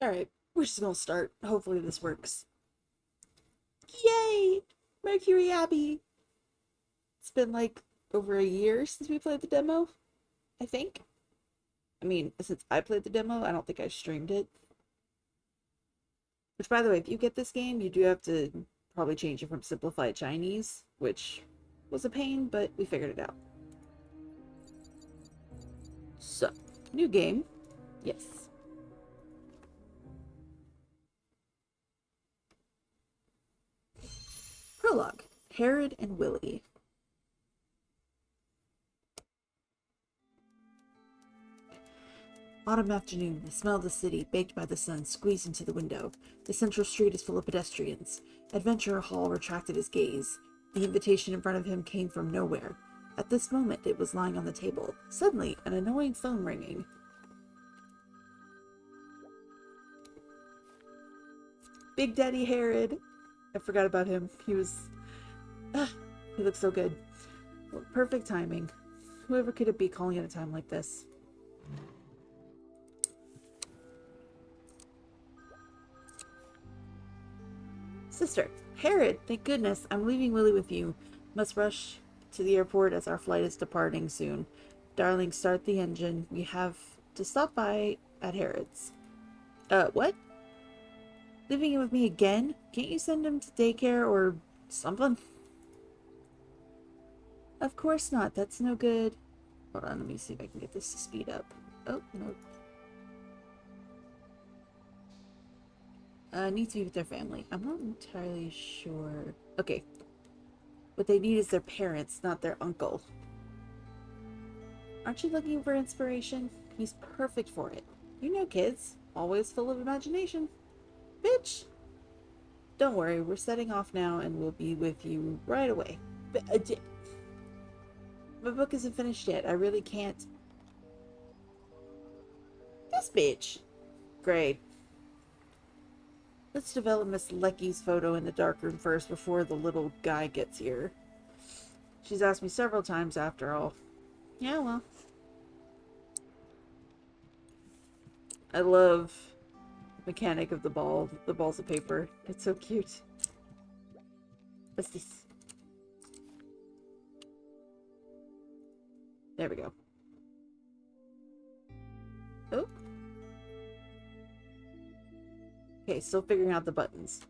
Alright, we're just gonna start. Hopefully this works. Yay! Mercury Abbey! It's been like over a year since we played the demo, I think. I mean, since I played the demo, I don't think I streamed it. Which, by the way, if you get this game, you do have to probably change it from simplified Chinese, which was a pain, but we figured it out. So, new game. Yes. Prologue. Herod and Willie. Autumn afternoon, the smell of the city, baked by the sun, squeezed into the window. The central street is full of pedestrians. Adventurer Hall retracted his gaze. The invitation in front of him came from nowhere. At this moment, it was lying on the table. Suddenly, an annoying phone ringing. Big Daddy Herod. I forgot about him. He looked so good. Well, perfect timing. Whoever could it be calling at a time like this? Sister, Herod, thank goodness. I'm leaving Willie with you. Must rush to the airport as our flight is departing soon. Darling, start the engine. We have to stop by at Harrod's. What? Leaving him with me again? Can't you send him to daycare or something? Of course not. That's no good. Hold on, let me see if I can get this to speed up. Oh, no. Need to be with their family. I'm not entirely sure. Okay. What they need is their parents, not their uncle. Aren't you looking for inspiration? He's perfect for it. You know kids. Always full of imagination. Bitch! Don't worry, we're setting off now and we'll be with you right away. My book isn't finished yet. I really can't. This bitch. Great. Let's develop Miss Lecky's photo in the darkroom first before the little guy gets here. She's asked me several times after all. Yeah, well. I love the mechanic of the ball. The balls of paper. It's so cute. What's this? There we go. Oh. Okay, still figuring out the buttons.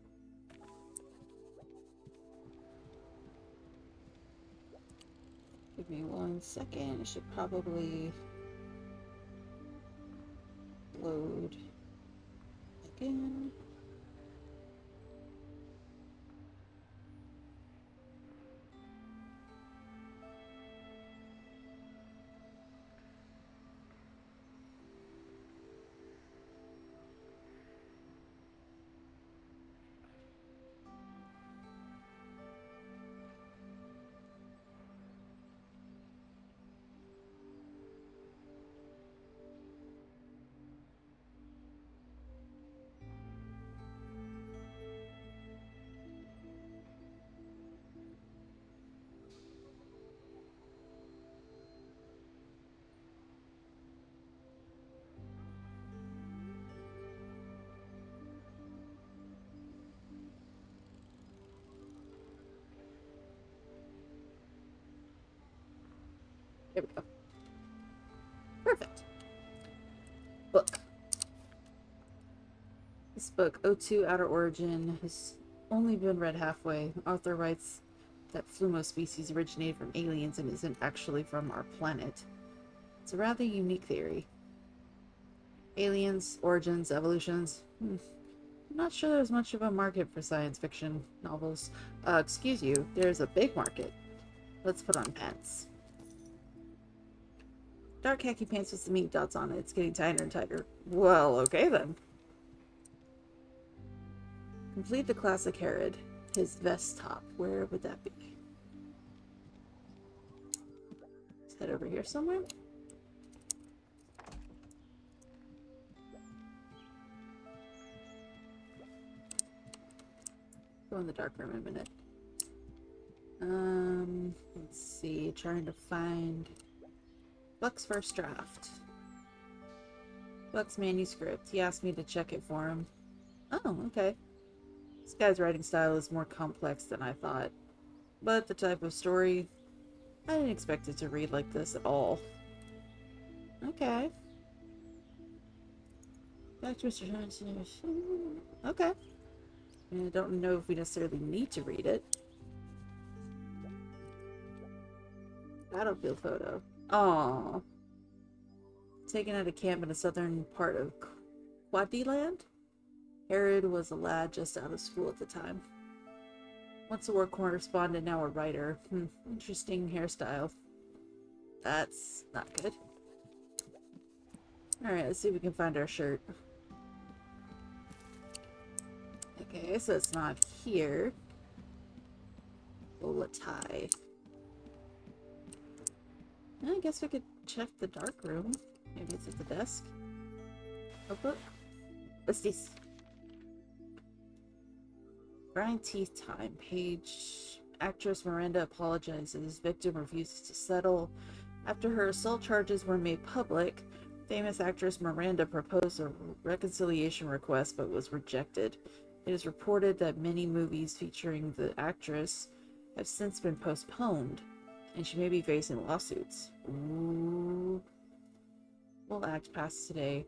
Give me 1 second. It should probably load again. There we go. Perfect. Book. This book, O2 Outer Origin, has only been read halfway. The author writes that Flumo species originated from aliens and isn't actually from our planet. It's a rather unique theory. Aliens, origins, evolutions. I'm not sure there's much of a market for science fiction novels. Excuse you, there's a big market. Let's put on pants. Dark khaki pants with some ink dots on it. It's getting tighter and tighter. Well, okay then. Complete the classic Herod. His vest top. Where would that be? Let's head over here somewhere. Go in the dark room in a minute. Let's see. Trying to find Buck's first draft. Buck's manuscript. He asked me to check it for him. Oh, okay. This guy's writing style is more complex than I thought. But the type of story, I didn't expect it to read like this at all. Okay. Back to Mr. Johnson. Okay. I don't know if we necessarily need to read it. Battlefield photo. Aww. Taken at a camp in the southern part of Quadiland? Herod was a lad just out of school at the time. Once a war correspondent, now a writer. Interesting hairstyle. That's not good. Alright, let's see if we can find our shirt. Okay, so it's not here. Bola tie. I guess we could check the dark room. Maybe it's at the desk. Notebook? What's this? Grind teeth time. Page. Actress Miranda apologizes. Victim refuses to settle. After her assault charges were made public, famous actress Miranda proposed a reconciliation request but was rejected. It is reported that many movies featuring the actress have since been postponed, and she may be facing lawsuits. Ooh. Wool Act passed today.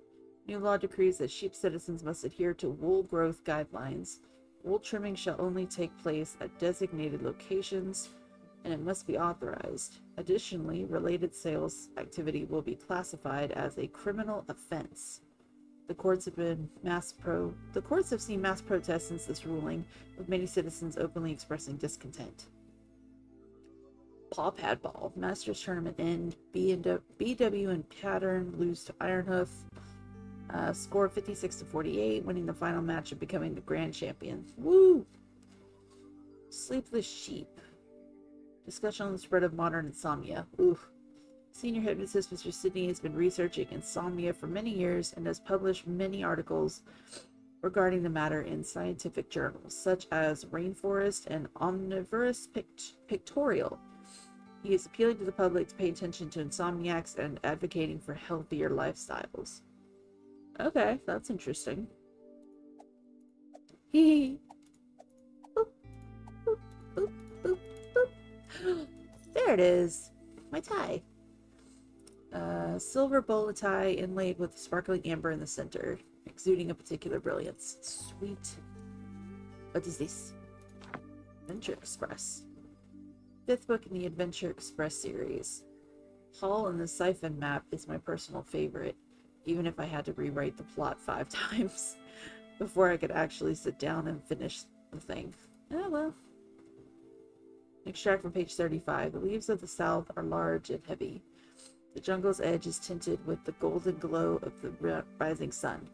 New law decrees that sheep citizens must adhere to wool growth guidelines. Wool trimming shall only take place at designated locations, and it must be authorized. Additionally, related sales activity will be classified as a criminal offense. The courts have seen mass protests since this ruling, with many citizens openly expressing discontent. Paw Pad Ball. Masters Tournament end. BW and Pattern lose to Ironhoof. Score 56-48, winning the final match and becoming the grand champion. Woo! Sleepless Sheep. Discussion on the spread of modern insomnia. Oof. Senior hypnotist Mr. Sidney has been researching insomnia for many years and has published many articles regarding the matter in scientific journals, such as Rainforest and Omnivorous Pictorial. He is appealing to the public to pay attention to insomniacs and advocating for healthier lifestyles. Okay, that's interesting. Hee. Boop, boop, boop, boop, boop. There it is. My tie. Silver bola tie inlaid with sparkling amber in the center, exuding a particular brilliance. Sweet. What is this? Adventure Express. 5th book in the Adventure Express series. Hall and the Siphon Map is my personal favorite, even if I had to rewrite the plot 5 times before I could actually sit down and finish the thing. Oh well. Extract from page 35. The leaves of the south are large and heavy. The jungle's edge is tinted with the golden glow of the rising sun.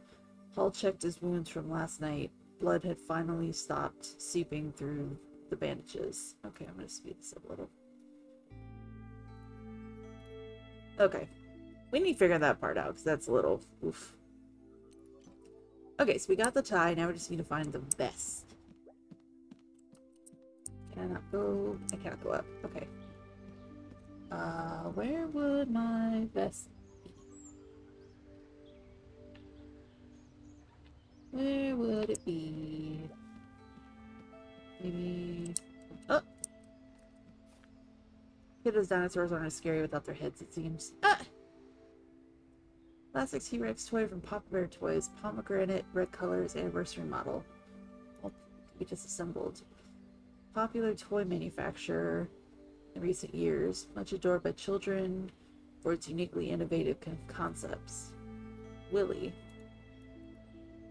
Hall checked his wounds from last night. Blood had finally stopped seeping through the bandages. Okay, I'm going to speed this up a little. Okay. We need to figure that part out, because that's a little oof. Okay, so we got the tie. Now we just need to find the vest. Can I not go? I cannot go up. Okay. Where would my vest be? Where would it be? Maybe... Oh! Those dinosaurs aren't as scary without their heads, it seems. Ah! Classic T-Rex toy from Papa Bear Toys. Pomegranate, red colors, anniversary model. All can be disassembled. Popular toy manufacturer in recent years, much adored by children for its uniquely innovative concepts. Willie.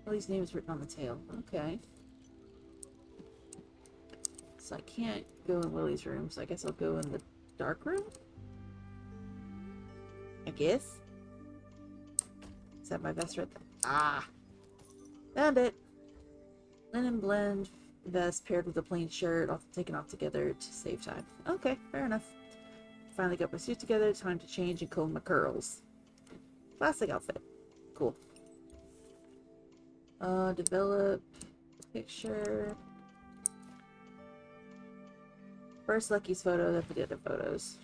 Willie's name is written on the tail. Okay. So I can't go in Willie's room, so I guess I'll go in the dark room? I guess? Is that my vest right there? Ah! Found it! Linen blend vest paired with a plain shirt, all taken off together to save time. Okay, fair enough. Finally got my suit together, time to change and comb my curls. Classic outfit. Cool. Develop picture. First Lucky's photo, then the other photos.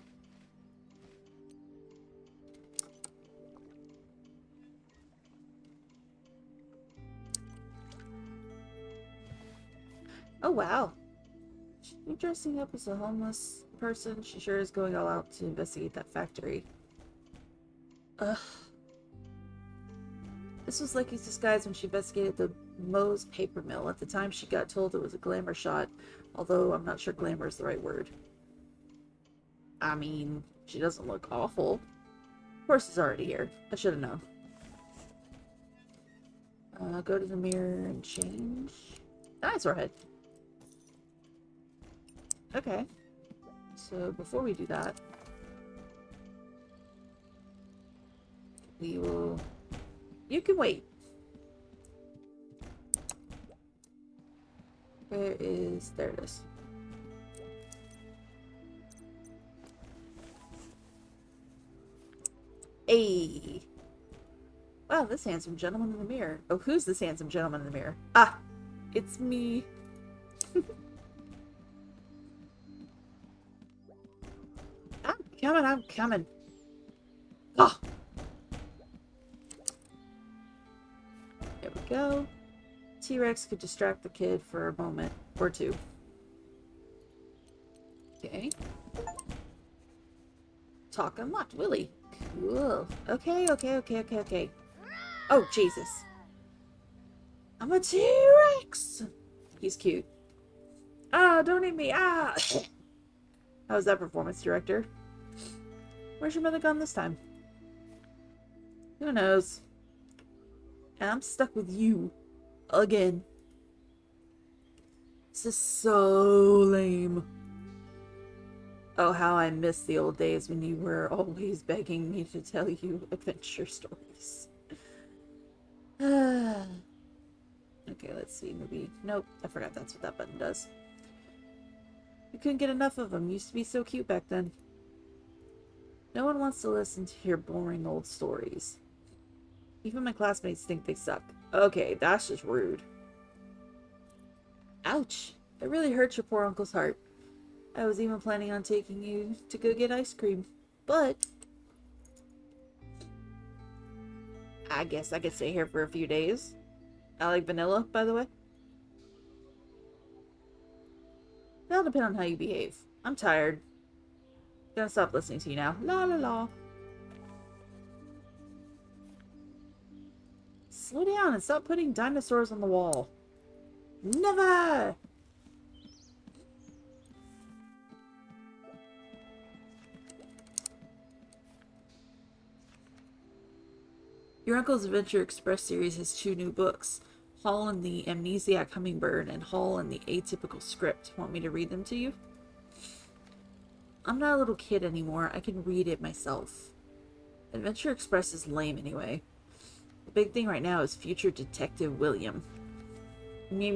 Oh, wow. You dressing up as a homeless person? She sure is going all out to investigate that factory. Ugh. This was Lucky's disguise when she investigated the Moe's paper mill. At the time, she got told it was a glamour shot, although I'm not sure glamour is the right word. I mean, she doesn't look awful. Horse is already here. I should have known. Go to the mirror and change. Dinosaur head. Okay. So before we do that, we will... You can wait. Where is... There it is. Hey! Wow, this handsome gentleman in the mirror. Oh, who's this handsome gentleman in the mirror? Ah! It's me. I'm coming. Oh! There we go. T-Rex could distract the kid for a moment or two. Okay. Talk unlocked, Willy. Cool. Okay. Oh, Jesus. I'm a T-Rex! He's cute. Ah, don't eat me. Ah! How was that performance, director? Where's your mother gone this time? Who knows? And I'm stuck with you. Again. This is so lame. Oh, how I miss the old days when you were always begging me to tell you adventure stories. Okay, let's see. Maybe... Nope, I forgot that's what that button does. You couldn't get enough of them. Used to be so cute back then. No one wants to listen to your boring old stories. Even my classmates think they suck. Okay, that's just rude. Ouch! It really hurts your poor uncle's heart. I was even planning on taking you to go get ice cream, but... I guess I could stay here for a few days. I like vanilla, by the way. That'll depend on how you behave. I'm tired. Gonna stop listening to you now. La la la. Slow down and stop putting dinosaurs on the wall. Never! Your Uncle's Adventure Express series has 2 new books. Hall and the Amnesiac Hummingbird and Hall and the Atypical Script. Want me to read them to you? I'm not a little kid anymore. I can read it myself. Adventure Express is lame anyway. The big thing right now is future Detective William. No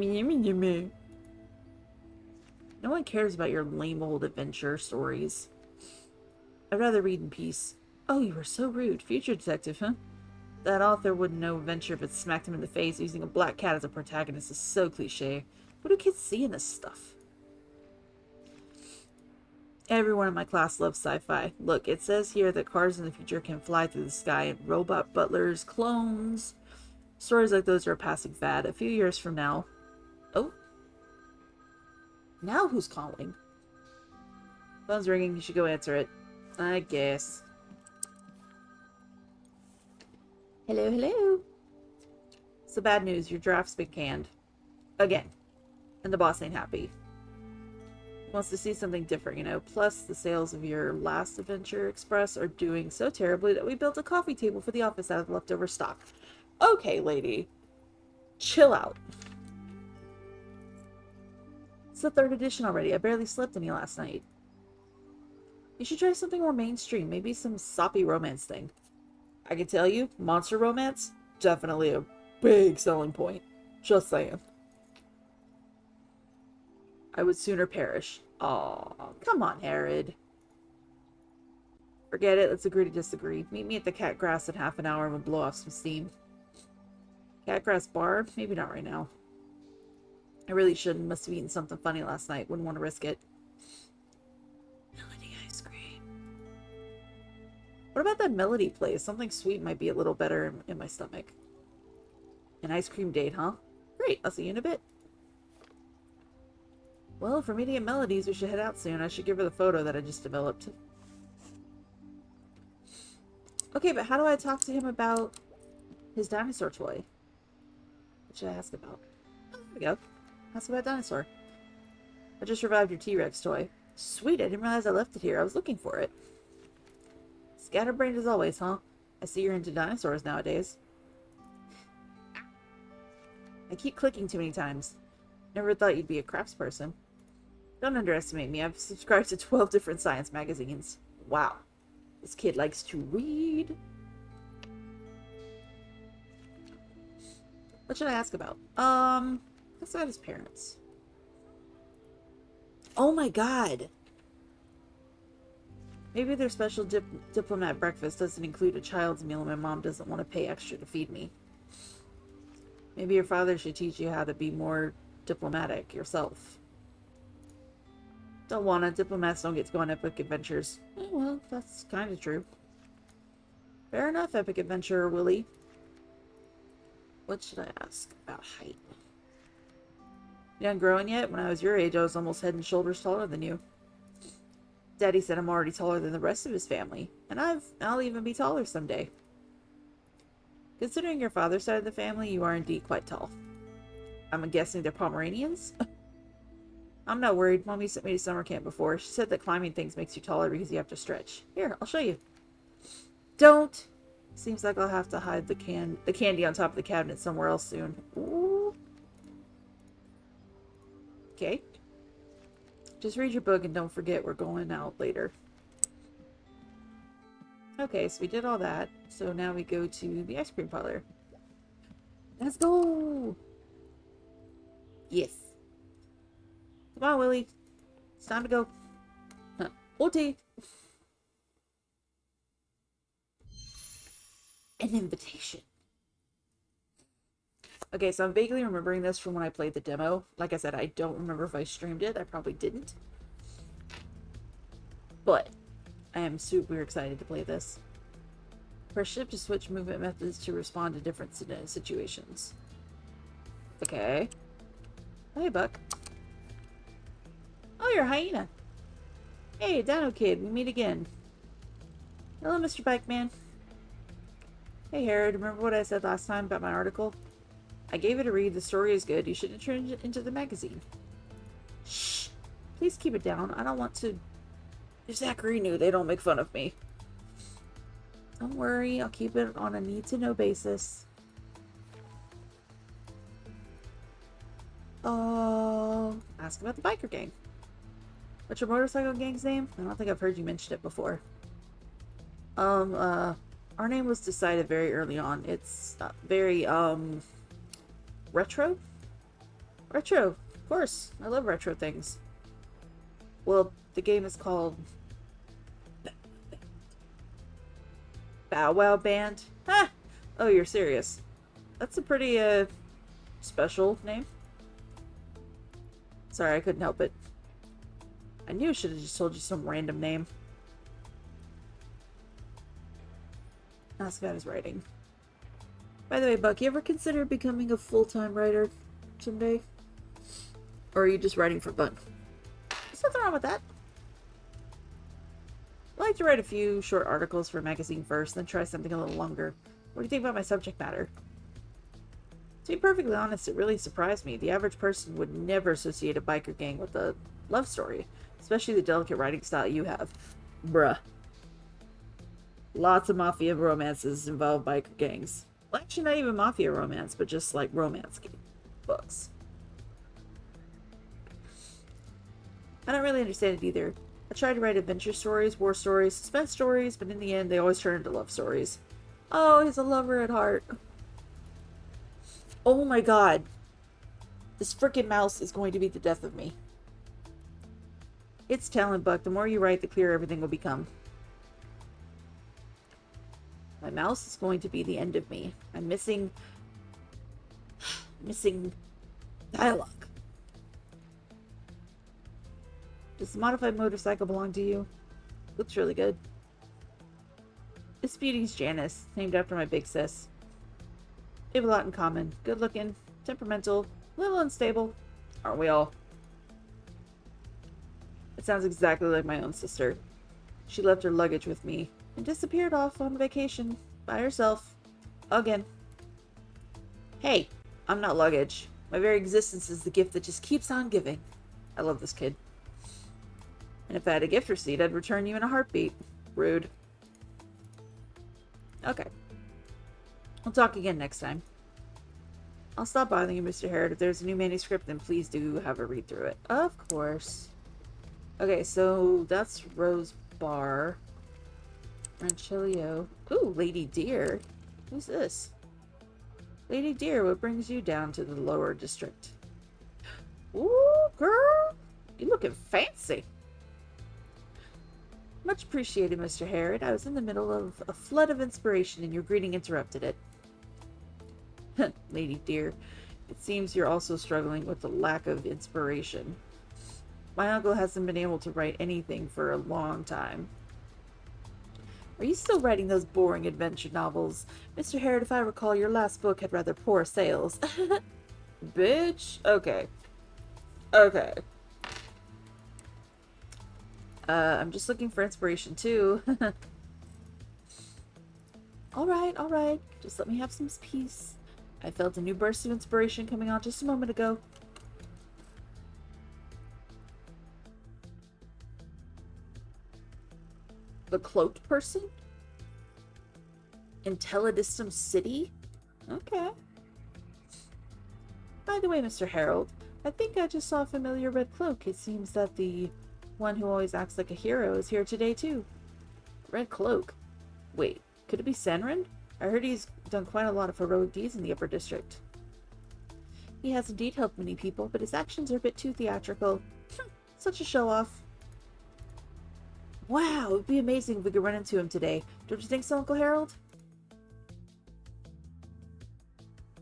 one cares about your lame old adventure stories. I'd rather read in peace. Oh, you were so rude. Future Detective, huh? That author wouldn't know adventure if it smacked him in the face. Using a black cat as a protagonist is so cliche. What do kids see in this stuff? Everyone in my class loves sci-fi. Look, it says here that cars in the future can fly through the sky, and robot butlers, clones. Stories like those are a passing fad. A few years from now... Oh. Now who's calling? Phone's ringing. You should go answer it. I guess. Hello, hello. So bad news. Your draft's been canned. Again. And the boss ain't happy. Wants to see something different, you know. Plus, the sales of your last Adventure Express are doing so terribly that we built a coffee table for the office out of leftover stock. Okay, lady. Chill out. It's the 3rd edition already. I barely slept any last night. You should try something more mainstream. Maybe some soppy romance thing. I can tell you, monster romance, definitely a big selling point. Just saying. I would sooner perish. Aw, come on, Herod. Forget it. Let's agree to disagree. Meet me at the Cat Grass in half an hour and we'll blow off some steam. Cat Grass bar? Maybe not right now. I really shouldn't. Must have eaten something funny last night. Wouldn't want to risk it. Melody ice cream. What about that Melody place? Something sweet might be a little better in my stomach. An ice cream date, huh? Great. I'll see you in a bit. Well, for me to get Melodies, we should head out soon. I should give her the photo that I just developed. Okay, but how do I talk to him about his dinosaur toy? What should I ask about? Oh, there we go. Ask about dinosaur. I just revived your T-Rex toy. Sweet, I didn't realize I left it here. I was looking for it. Scatterbrained as always, huh? I see you're into dinosaurs nowadays. I keep clicking too many times. Never thought you'd be a crafts person. Don't underestimate me. I've subscribed to 12 different science magazines. Wow. This kid likes to read. What should I ask about? Ask about his parents. Oh my god. Maybe their special diplomat breakfast doesn't include a child's meal and my mom doesn't want to pay extra to feed me. Maybe your father should teach you how to be more diplomatic yourself. Don't wanna. Diplomats don't get to go on epic adventures. Oh, well, that's kind of true. Fair enough, epic adventurer Willie. What should I ask about height? You done growing yet? When I was your age, I was almost head and shoulders taller than you. Daddy said I'm already taller than the rest of his family, and I'll even be taller someday. Considering your father's side of the family, you are indeed quite tall. I'm guessing they're Pomeranians? I'm not worried. Mommy sent me to summer camp before. She said that climbing things makes you taller because you have to stretch. Here, I'll show you. Don't! Seems like I'll have to hide the candy on top of the cabinet somewhere else soon. Ooh. Okay. Just read your book and don't forget we're going out later. Okay, so we did all that. So now we go to the ice cream parlor. Let's go! Yes. Come on, Willie. It's time to go. Huh. OT! An invitation. Okay, so I'm vaguely remembering this from when I played the demo. Like I said, I don't remember if I streamed it. I probably didn't. But I am super excited to play this. Press shift to switch movement methods to respond to different situations. Okay. Hey, Buck. Oh, you're a hyena. Hey, Dino Kid, we meet again. Hello, Mr. Bikeman. Hey, Herod, remember what I said last time about my article? I gave it a read. The story is good. You should turn it into the magazine. Shh! Please keep it down. I don't want to... If Zachary knew, they don't make fun of me. Don't worry. I'll keep it on a need-to-know basis. Ask about the biker gang. What's your motorcycle gang's name? I don't think I've heard you mention it before. Our name was decided very early on. It's very, retro? Retro, of course. I love retro things. Well, the game is called Bow Wow Band. Ha! Oh, you're serious. That's a pretty, special name. Sorry, I couldn't help it. I knew I should have just told you some random name. Ask about his writing. By the way, Buck, you ever consider becoming a full-time writer someday? Or are you just writing for fun? There's nothing wrong with that. I like to write a few short articles for a magazine first, then try something a little longer. What do you think about my subject matter? To be perfectly honest, it really surprised me. The average person would never associate a biker gang with a love story, especially the delicate writing style you have. Bruh. Lots of mafia romances involve biker gangs. Well, actually, not even mafia romance, but just like romance books. I don't really understand it either. I tried to write adventure stories, war stories, suspense stories, but in the end, they always turn into love stories. Oh, he's a lover at heart. Oh my god. This frickin' mouse is going to be the death of me. It's talent, Buck. The more you write, the clearer everything will become. My mouse is going to be the end of me. I'm missing dialogue. Does the modified motorcycle belong to you? Looks really good. This beauty's Janice, named after my big sis. We have a lot in common. Good looking, temperamental, a little unstable. Aren't we all? sounds exactly like my own sister. She left her luggage with me and disappeared off on vacation by herself. Again. Hey, I'm not luggage. My very existence is the gift that just keeps on giving. I love this kid. And if I had a gift receipt, I'd return you in a heartbeat. Rude. Okay. We'll talk again next time. I'll stop bothering you, Mr. Harrod. If there's a new manuscript, then please do have a read through it. Of course. Okay, so that's Rose Bar. Ranchilio. Ooh, Lady Deer. Who's this? Lady Deer, what brings you down to the lower district? Ooh, girl. You looking fancy. Much appreciated, Mr. Harrod. I was in the middle of a flood of inspiration and your greeting interrupted it. Lady Deer, it seems you're also struggling with the lack of inspiration. My uncle hasn't been able to write anything for a long time. Are you still writing those boring adventure novels? Mr. Harrod, if I recall, your last book had rather poor sales. Bitch. Okay. Okay. I'm just looking for inspiration too. Alright. Just let me have some peace. I felt a new burst of inspiration coming on just a moment ago. The cloaked person? Intelladistum City? Okay. By the way, Mr. Harold, I think I just saw a familiar red cloak. It seems that the one who always acts like a hero is here today, too. Red cloak? Wait, could it be Senran? I heard he's done quite a lot of heroic deeds in the upper district. He has indeed helped many people, but his actions are a bit too theatrical. Such a show-off. Wow, it would be amazing if we could run into him today. Don't you think so, Uncle Harold?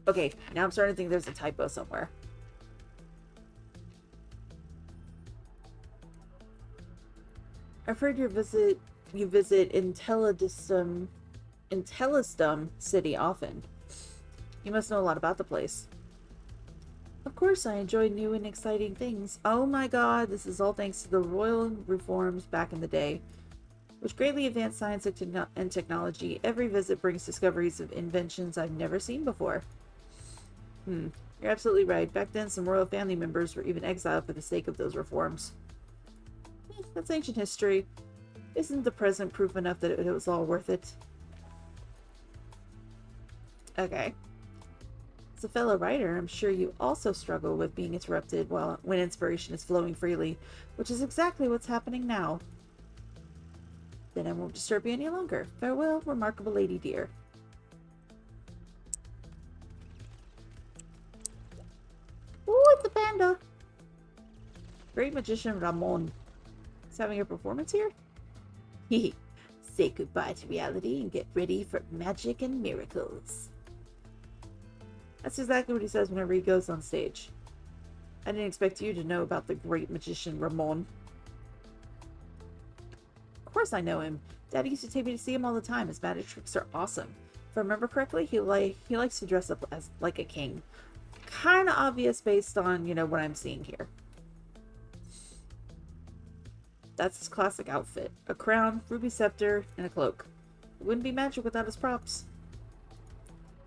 Okay, now I'm starting to think there's a typo somewhere. I've heard you visit Intellistum City often. You must know a lot about the place. Of course, I enjoy new and exciting things. Oh my god, this is all thanks to the royal reforms back in the day, which greatly advanced science and technology. Every visit brings discoveries of inventions I've never seen before. You're absolutely right. Back then, some royal family members were even exiled for the sake of those reforms. That's ancient history. Isn't the present proof enough that it was all worth it? Okay. As a fellow writer, I'm sure you also struggle with being interrupted when inspiration is flowing freely, which is exactly what's happening now. Then I won't disturb you any longer. Farewell, remarkable Lady Deer. Ooh, it's a panda! Great magician Ramon. He's having a performance here? Hehe. Say goodbye to reality and get ready for magic and miracles. That's exactly what he says whenever he goes on stage. I didn't expect you to know about the great magician Ramon. Of course I know him. Daddy used to take me to see him all the time. His magic tricks are awesome. If I remember correctly, he likes to dress up as like a king. Kind of obvious based on, what I'm seeing here. That's his classic outfit. A crown, ruby scepter, and a cloak. It wouldn't be magic without his props.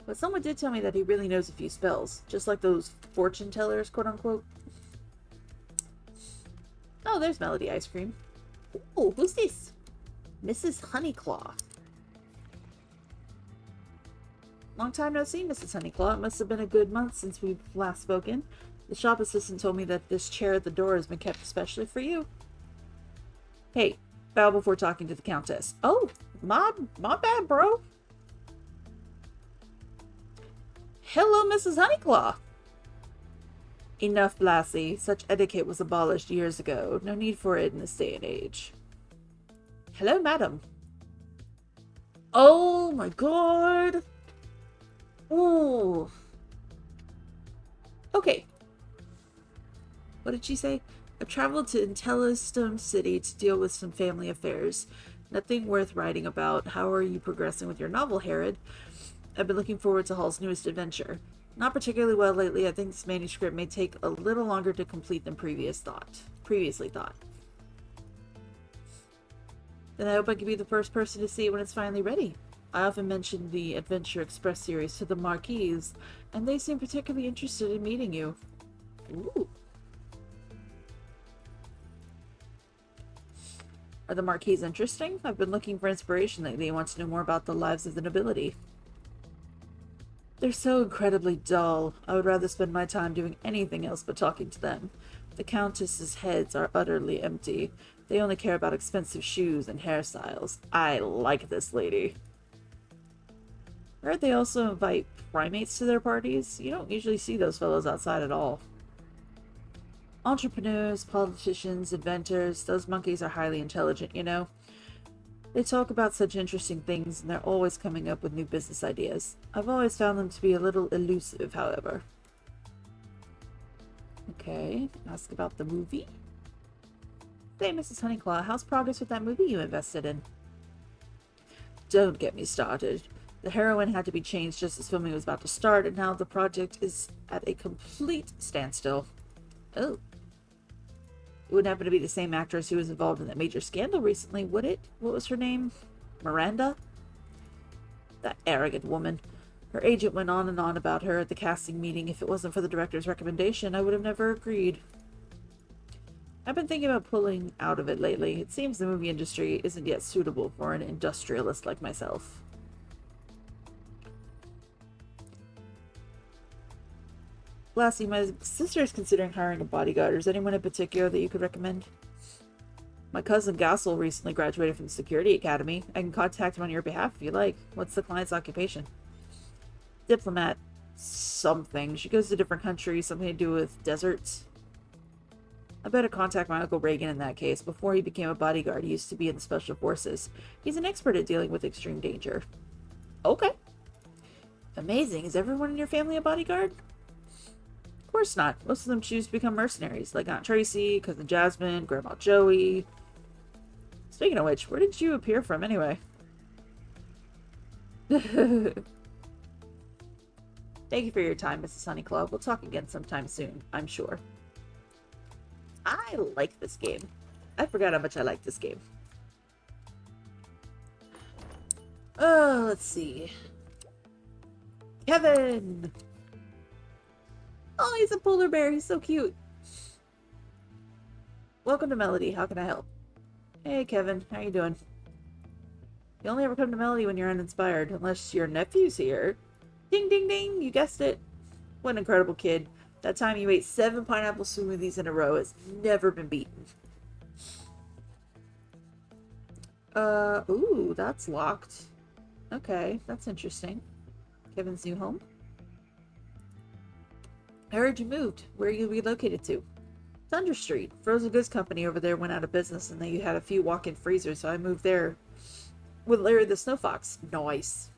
But someone did tell me that he really knows a few spells. Just like those fortune tellers, quote unquote. Oh, there's Melody Ice Cream. Ooh, who's this? Mrs. Honeyclaw. Long time no see, Mrs. Honeyclaw. It must have been a good month since we've last spoken. The shop assistant told me that this chair at the door has been kept especially for you. Hey, bow before talking to the Countess. Oh, my bad, bro. Hello, Mrs. Honeyclaw. Enough, Lassie. Such etiquette was abolished years ago. No need for it in this day and age. Hello, madam. Oh my god. Ooh. Okay. What did she say? I've traveled to Intellistum City to deal with some family affairs. Nothing worth writing about. How are you progressing with your novel, Herod? I've been looking forward to Hall's newest adventure. Not particularly well lately. I think this manuscript may take a little longer to complete than previously thought. Then I hope I can be the first person to see it when it's finally ready. I often mention the Adventure Express series to the Marquis, and they seem particularly interested in meeting you. Ooh. Are the Marquis interesting? I've been looking for inspiration lately and want to know more about the lives of the nobility. They're so incredibly dull. I would rather spend my time doing anything else but talking to them. The Countess's heads are utterly empty. They only care about expensive shoes and hairstyles. I like this lady. I heard they also invite primates to their parties. You don't usually see those fellows outside at all. Entrepreneurs, politicians, inventors, those monkeys are highly intelligent, you know? They talk about such interesting things, and they're always coming up with new business ideas. I've always found them to be a little elusive, however. Okay, ask about the movie. Hey, Mrs. Honeyclaw, how's progress with that movie you invested in? Don't get me started. The heroine had to be changed just as filming was about to start, and now the project is at a complete standstill. Oh. It wouldn't happen to be the same actress who was involved in that major scandal recently, would it? What was her name? Miranda? That arrogant woman. Her agent went on and on about her at the casting meeting. If it wasn't for the director's recommendation, I would have never agreed. I've been thinking about pulling out of it lately. It seems the movie industry isn't yet suitable for an industrialist like myself. Lassie, my sister is considering hiring a bodyguard. Is anyone in particular that you could recommend? My cousin Gassel recently graduated from the Security Academy. I can contact him on your behalf if you like. What's the client's occupation? Diplomat. Something. She goes to different countries, something to do with deserts. I better contact my Uncle Reagan in that case. Before he became a bodyguard, he used to be in the Special Forces. He's an expert at dealing with extreme danger. Okay. Amazing. Is everyone in your family a bodyguard? Of course not. Most of them choose to become mercenaries, like Aunt Tracy, Cousin Jasmine, Grandma Joey. Speaking of which, where did you appear from anyway? Thank you for your time, Mrs. Honeyclaw. We'll talk again sometime soon, I'm sure. I like this game. I forgot how much I like this game. Oh, let's see. Kevin! Oh, he's a polar bear. He's so cute. Welcome to Melody. How can I help? Hey, Kevin. How you doing? You only ever come to Melody when you're uninspired, unless your nephew's here. Ding, ding, ding. You guessed it. What an incredible kid. That time you ate 7 pineapple smoothies in a row has never been beaten. Ooh, that's locked. Okay, that's interesting. Kevin's new home? I heard you moved. Where are you relocated to? Thunder Street. Frozen goods company over there went out of business and they had a few walk-in freezers, so I moved there with Larry the Snow Fox. Nice.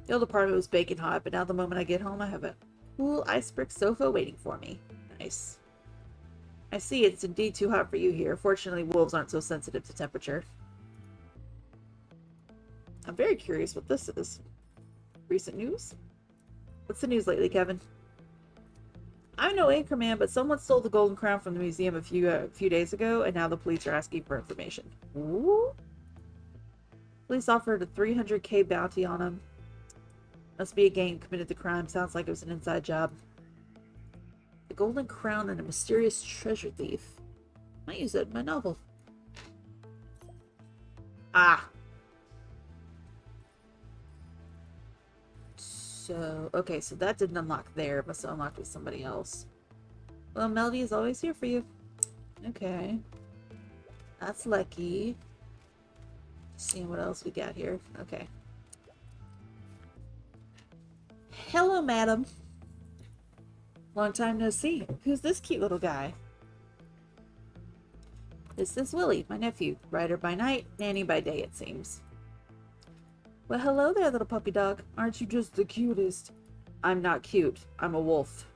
The old apartment was baking hot, but now the moment I get home, I have a cool ice brick sofa waiting for me. Nice. I see it's indeed too hot for you here. Fortunately, wolves aren't so sensitive to temperature. I'm very curious what this is. Recent news? What's the news lately, Kevin? I'm no anchorman, but someone stole the golden crown from the museum a few days ago, and now the police are asking for information. Ooh. Police offered a 300k bounty on him. Must be a gang committed the crime. Sounds like it was an inside job. The golden crown and a mysterious treasure thief. Might use that in my novel. Ah. So, okay, so that didn't unlock there. It must have unlocked with somebody else. Well, Melody is always here for you. Okay. That's lucky. Seeing what else we got here. Okay. Hello, madam. Long time no see. Who's this cute little guy? This is Willie, my nephew. Rider by night, nanny by day, it seems. Well, hello there, little puppy dog. Aren't you just the cutest? I'm not cute. I'm a wolf.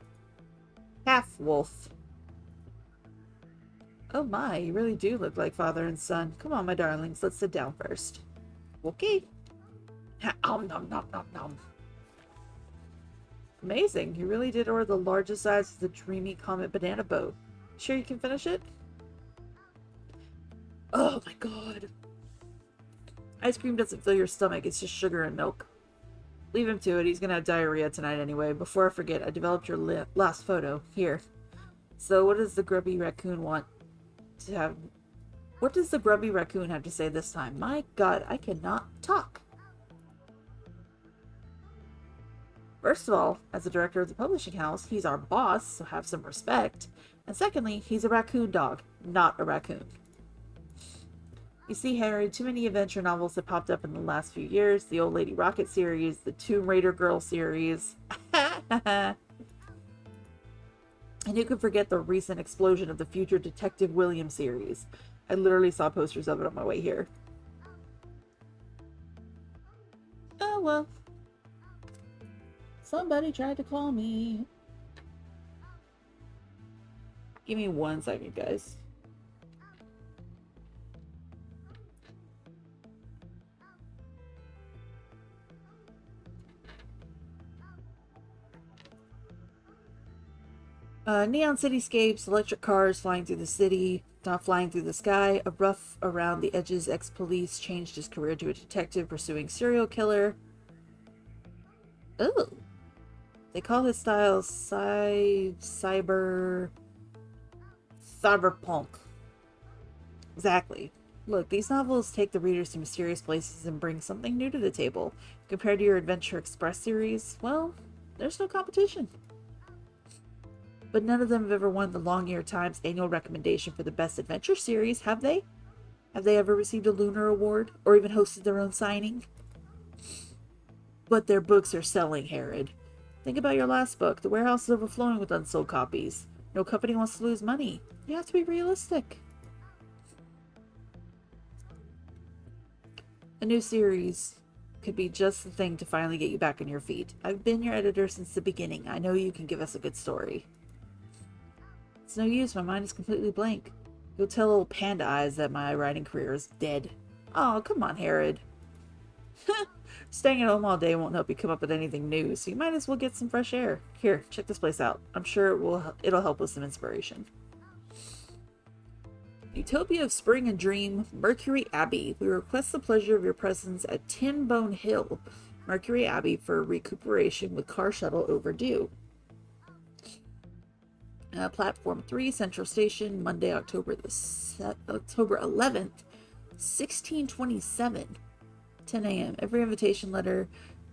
Half wolf. Oh my, you really do look like father and son. Come on, my darlings, let's sit down first. Okay. Nom nom nom nom nom. Amazing, you really did order the largest size of the dreamy comet banana boat. Sure you can finish it? Oh my god. Ice cream doesn't fill your stomach, it's just sugar and milk. Leave him to it, he's gonna have diarrhea tonight anyway. Before I forget, I developed your last photo. Here. So what does the grubby raccoon want to have? What does the grubby raccoon have to say this time? My god, I cannot talk. First of all, as the director of the publishing house, he's our boss, so have some respect. And secondly, he's a raccoon dog, not a raccoon. You see, Harry, too many adventure novels have popped up in the last few years. The Old Lady Rocket series, the Tomb Raider Girl series. And who could forget the recent explosion of the future Detective William series? I literally saw posters of it on my way here. Oh well. Somebody tried to call me. Give me 1 second, guys. Neon cityscapes, electric cars flying through the city, not flying through the sky. A rough around the edges ex-police changed his career to a detective pursuing serial killer. Ooh. They call his style cyberpunk. Exactly. Look, these novels take the readers to mysterious places and bring something new to the table. Compared to your Adventure Express series, well, there's no competition. But none of them have ever won the Long Year Times annual recommendation for the best adventure series, have they? Have they ever received a Lunar Award or even hosted their own signing? But their books are selling, Herod. Think about your last book. The warehouse is overflowing with unsold copies. No company wants to lose money. You have to be realistic. A new series could be just the thing to finally get you back on your feet. I've been your editor since the beginning. I know you can give us a good story. It's no use, my mind is completely blank. You'll tell old Panda Eyes that my writing career is dead. Oh, come on, Herod. Staying at home all day won't help you come up with anything new, so you might as well get some fresh air. Here, check this place out. I'm sure it'll help with some inspiration. Utopia of Spring and Dream, Mercury Abbey. We request the pleasure of your presence at Tin Bone Hill, Mercury Abbey, for recuperation with car shuttle overdue. Platform 3, Central Station, Monday, October 11th, 1627, 10 a.m. Every invitation letter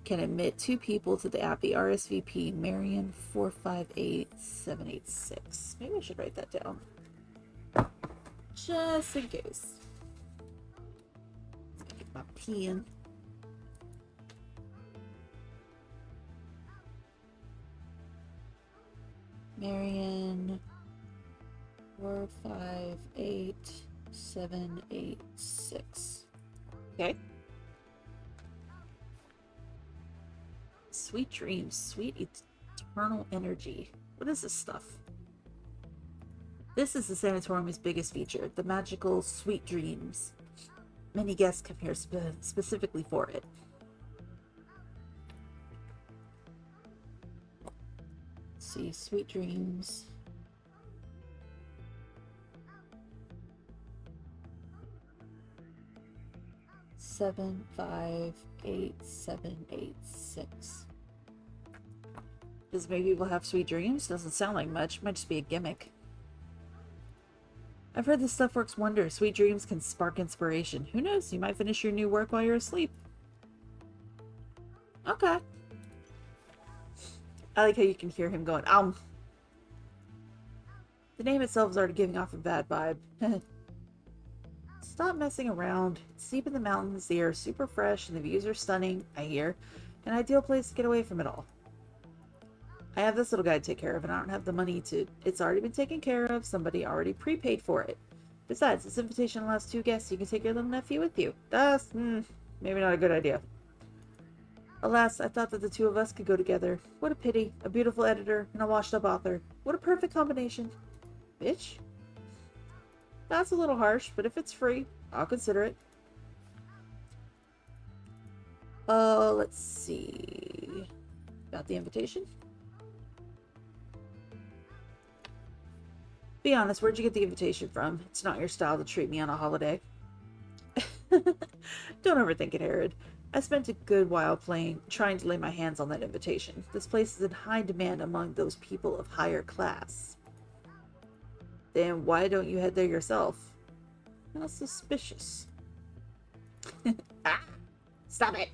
can admit 2 people to the Abbey. RSVP, Marion 458786. Maybe I should write that down. Just in case. Let's get my pen. Marion 458786. Okay. Sweet dreams, sweet eternal energy. What is this stuff? This is the sanatorium's biggest feature, the magical sweet dreams. Many guests come here specifically for it. Let's see, sweet dreams. Seven, 5, 8, 7, 8, 6. Does maybe people have sweet dreams? Doesn't sound like much. Might just be a gimmick. I've heard this stuff works wonders. Sweet dreams can spark inspiration. Who knows? You might finish your new work while you're asleep. Okay. I like how you can hear him going, The name itself is already giving off a bad vibe. Stop messing around. It's deep in the mountains, the air is super fresh, and the views are stunning, I hear. An ideal place to get away from it all. I have this little guy to take care of, and I don't have the money to... It's already been taken care of. Somebody already prepaid for it. Besides, this invitation allows 2 guests. You can take your little nephew with you. That's, maybe not a good idea. Alas, I thought that the 2 of us could go together. What a pity. A beautiful editor and a washed-up author. What a perfect combination. Bitch. That's a little harsh, but if it's free, I'll consider it. Let's see. About the invitation? Be honest, where'd you get the invitation from? It's not your style to treat me on a holiday. Don't overthink it, Herod. I spent a good while trying to lay my hands on that invitation. This place is in high demand among those people of higher class. Then why don't you head there yourself? How suspicious. Ah! Stop it!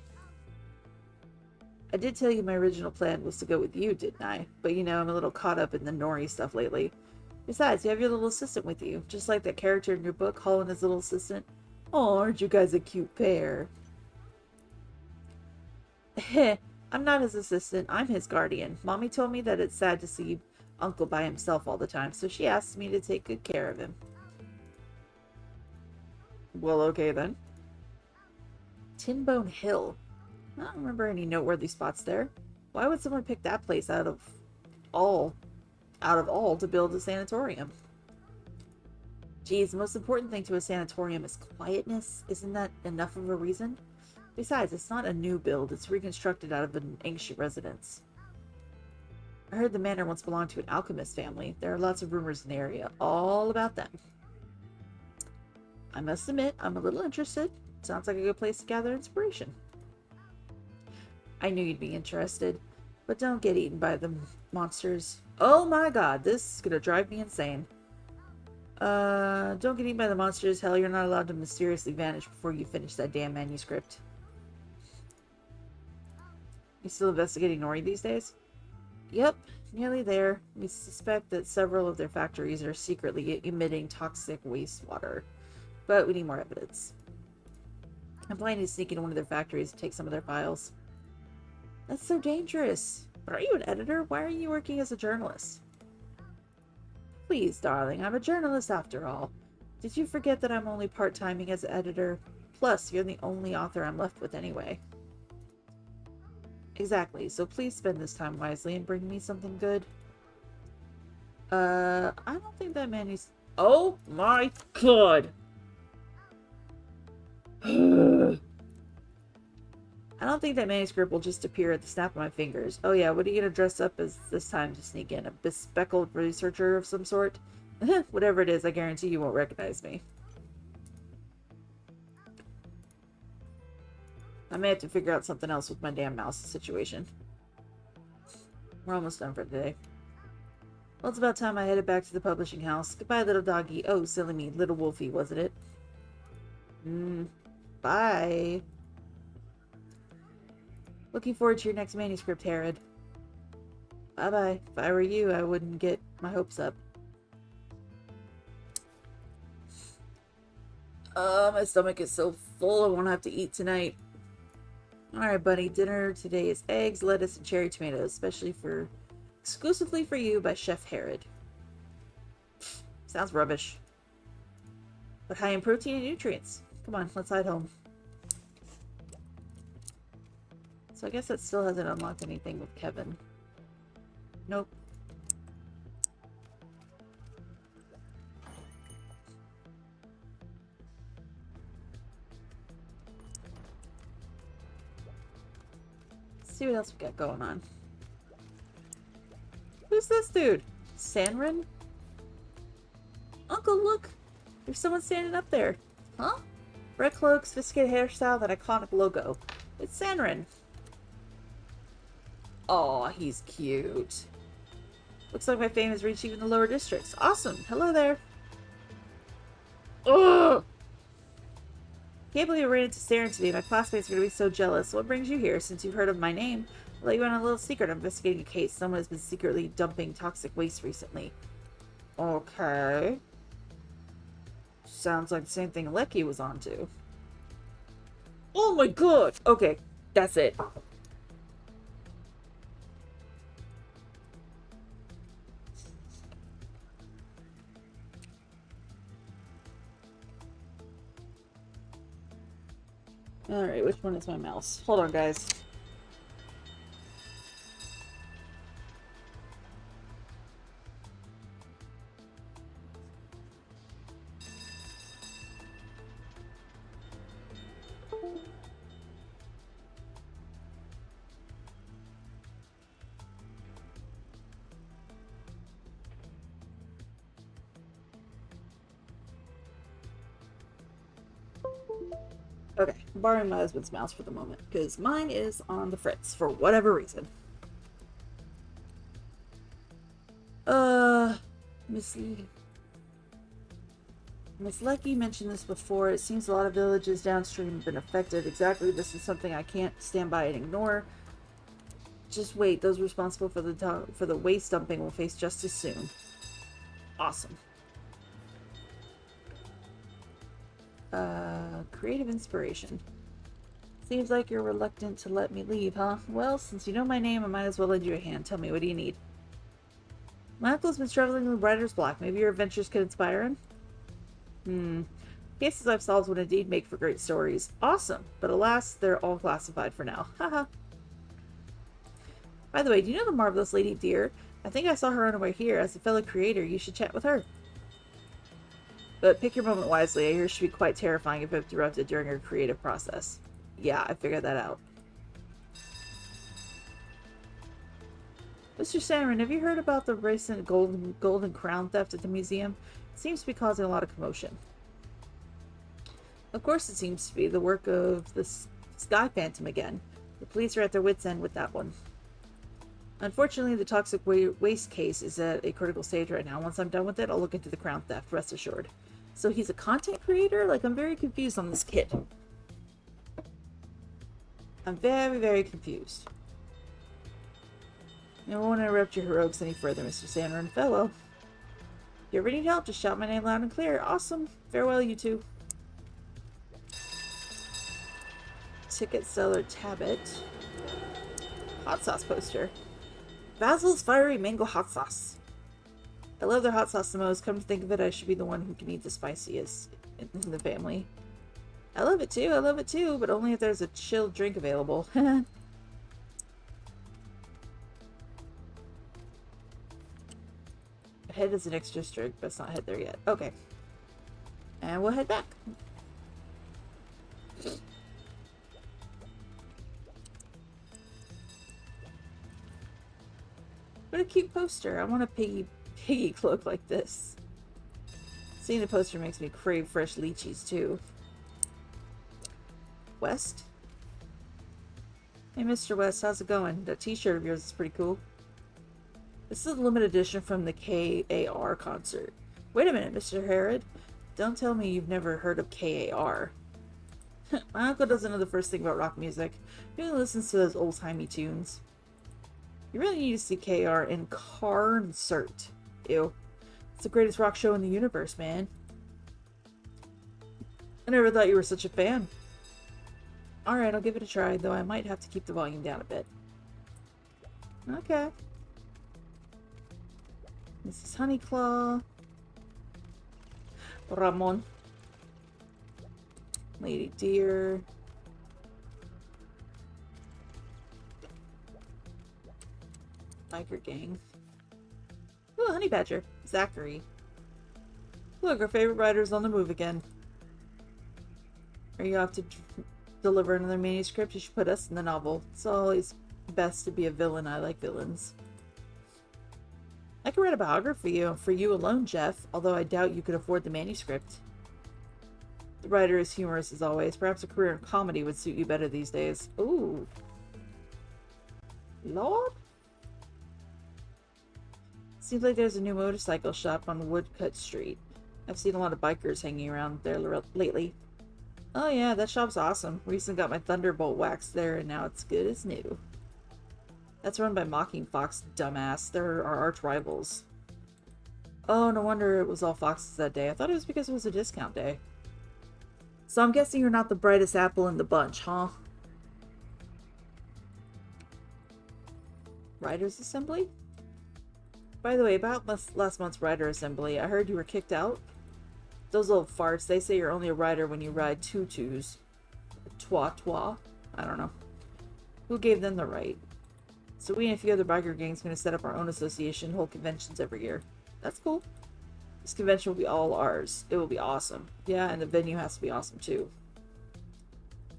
I did tell you my original plan was to go with you, didn't I? But I'm a little caught up in the Nori stuff lately. Besides, you have your little assistant with you, just like that character in your book, Hall and his little assistant. Oh, aren't you guys a cute pair? Heh, I'm not his assistant, I'm his guardian. Mommy told me that it's sad to see Uncle by himself all the time, so she asked me to take good care of him. Well, okay then. Tinbone Hill. I don't remember any noteworthy spots there. Why would someone pick that place all to build a sanatorium? Geez, the most important thing to a sanatorium is quietness. Isn't that enough of a reason? Besides, it's not a new build. It's reconstructed out of an ancient residence. I heard the manor once belonged to an alchemist family. There are lots of rumors in the area, all about them. I must admit, I'm a little interested. Sounds like a good place to gather inspiration. I knew you'd be interested, but don't get eaten by the monsters. Oh my god, this is gonna drive me insane. Don't get eaten by the monsters. Hell, you're not allowed to mysteriously vanish before you finish that damn manuscript. You still investigating Nori these days? Yep, nearly there. We suspect that several of their factories are secretly emitting toxic wastewater, but we need more evidence. I'm planning to sneak into one of their factories and take some of their files. That's so dangerous. But are you an editor? Why are you working as a journalist? Please, darling, I'm a journalist after all. Did you forget that I'm only part-timing as an editor? Plus, you're the only author I'm left with anyway. Exactly, so please spend this time wisely and bring me something good. I don't think that Oh my god! I don't think that manuscript will just appear at the snap of my fingers. Oh yeah, what are you gonna dress up as this time to sneak in? A bespectacled researcher of some sort? Whatever it is, I guarantee you won't recognize me. I may have to figure out something else with my damn mouse situation. We're almost done for today. Well, it's about time I headed back to the publishing house. Goodbye, little doggy. Oh, silly me. Little Wolfie, wasn't it? Bye. Looking forward to your next manuscript, Herod. Bye-bye. If I were you, I wouldn't get my hopes up. My stomach is so full I won't have to eat tonight. Alright, buddy. Dinner today is eggs, lettuce, and cherry tomatoes, exclusively for you by Chef Herod. Sounds rubbish. But high in protein and nutrients. Come on, let's head home. So I guess that still hasn't unlocked anything with Kevin. Nope. Let's see what else we got going on. Who's this dude? Sanrin? Uncle, look! There's someone standing up there. Huh? Red cloak, sophisticated hairstyle, that iconic logo. It's Sanrin. Aw, he's cute. Looks like my fame has reached even the lower districts. Awesome. Hello there. Ugh! Can't believe I ran into Saren today. My classmates are going to be so jealous. What brings you here? Since you've heard of my name, I'll let you in on a little secret. I'm investigating a case. Someone has been secretly dumping toxic waste recently. Okay. Sounds like the same thing Lecky was onto. Oh my god! Okay, that's it. Alright, which one is my mouse? Hold on, guys. Okay, I'm borrowing my husband's mouse for the moment, because mine is on the fritz for whatever reason. Miss Miss Lecky mentioned this before. It seems a lot of villages downstream have been affected. Exactly, this is something I can't stand by and ignore. Just wait, those responsible for the waste dumping will face justice soon. Awesome. Creative inspiration. Seems like you're reluctant to let me leave, huh? Well, since you know my name, I might as well lend you a hand. Tell me, what do you need? My uncle's been struggling with writer's block. Maybe your adventures could inspire him? Cases I've solved would indeed make for great stories. Awesome! But alas, they're all classified for now. Haha. By the way, do you know the marvelous Lady Deer? I think I saw her on her way here. As a fellow creator, you should chat with her. But pick your moment wisely. I hear she should be quite terrifying if interrupted during her creative process. Yeah, I figured that out. Mr. Sandrin, have you heard about the recent golden crown theft at the museum? It seems to be causing a lot of commotion. Of course it seems to be the work of the Sky Phantom again. The police are at their wits' end with that one. Unfortunately, the toxic waste case is at a critical stage right now. Once I'm done with it, I'll look into the crown theft, rest assured. So he's a content creator? Like, I'm very confused on this kid. I'm very, very confused. I won't interrupt your heroics any further, Mr. Sandrin. Farewell. If you ever need help, just shout my name loud and clear. Awesome. Farewell, you two. Ticket seller Tabit. Hot sauce poster. Basil's Fiery Mango Hot Sauce. I love their hot sauce the most. Come to think of it, I should be the one who can eat the spiciest in the family. I love it too, but only if there's a chilled drink available. Head is an extra drink, but let's not head there yet. Okay. And we'll head back. What a cute poster. I want a piggy cloak like this. Seeing the poster makes me crave fresh lychees too. West? Hey Mr. West, how's it going? That t-shirt of yours is pretty cool. This is a limited edition from the KAR concert. Wait a minute, Mr. Herod. Don't tell me you've never heard of KAR. My uncle doesn't know the first thing about rock music. He only listens to those old-timey tunes. You really need to see KR in concert. Ew. It's the greatest rock show in the universe, man. I never thought you were such a fan. Alright, I'll give it a try, though I might have to keep the volume down a bit. Okay. Mrs. Honeyclaw. Ramon. Lady Deer. Biker Gang. Ooh, Honey Badger. Zachary. Look, our favorite writer's on the move again. Are you off to deliver another manuscript? You should put us in the novel. It's always best to be a villain. I like villains. I could write a biography for you alone, Jeff, although I doubt you could afford the manuscript. The writer is humorous as always. Perhaps a career in comedy would suit you better these days. Ooh. Lord? Seems like there's a new motorcycle shop on Woodcut Street. I've seen a lot of bikers hanging around there lately. Oh yeah, that shop's awesome. Recently got my Thunderbolt waxed there and now it's good as new. That's run by Mocking Fox, dumbass. They're our arch rivals. Oh, no wonder it was all foxes that day. I thought it was because it was a discount day. So I'm guessing you're not the brightest apple in the bunch, huh? Writers Assembly? By the way, about last month's Writer Assembly, I heard you were kicked out. Those little farts, they say you're only a writer when you ride tutus. Twa. I don't know. Who gave them the right? So we and a few other biker gangs are going to set up our own association, hold conventions every year. That's cool. This convention will be all ours. It will be awesome. Yeah, and the venue has to be awesome too.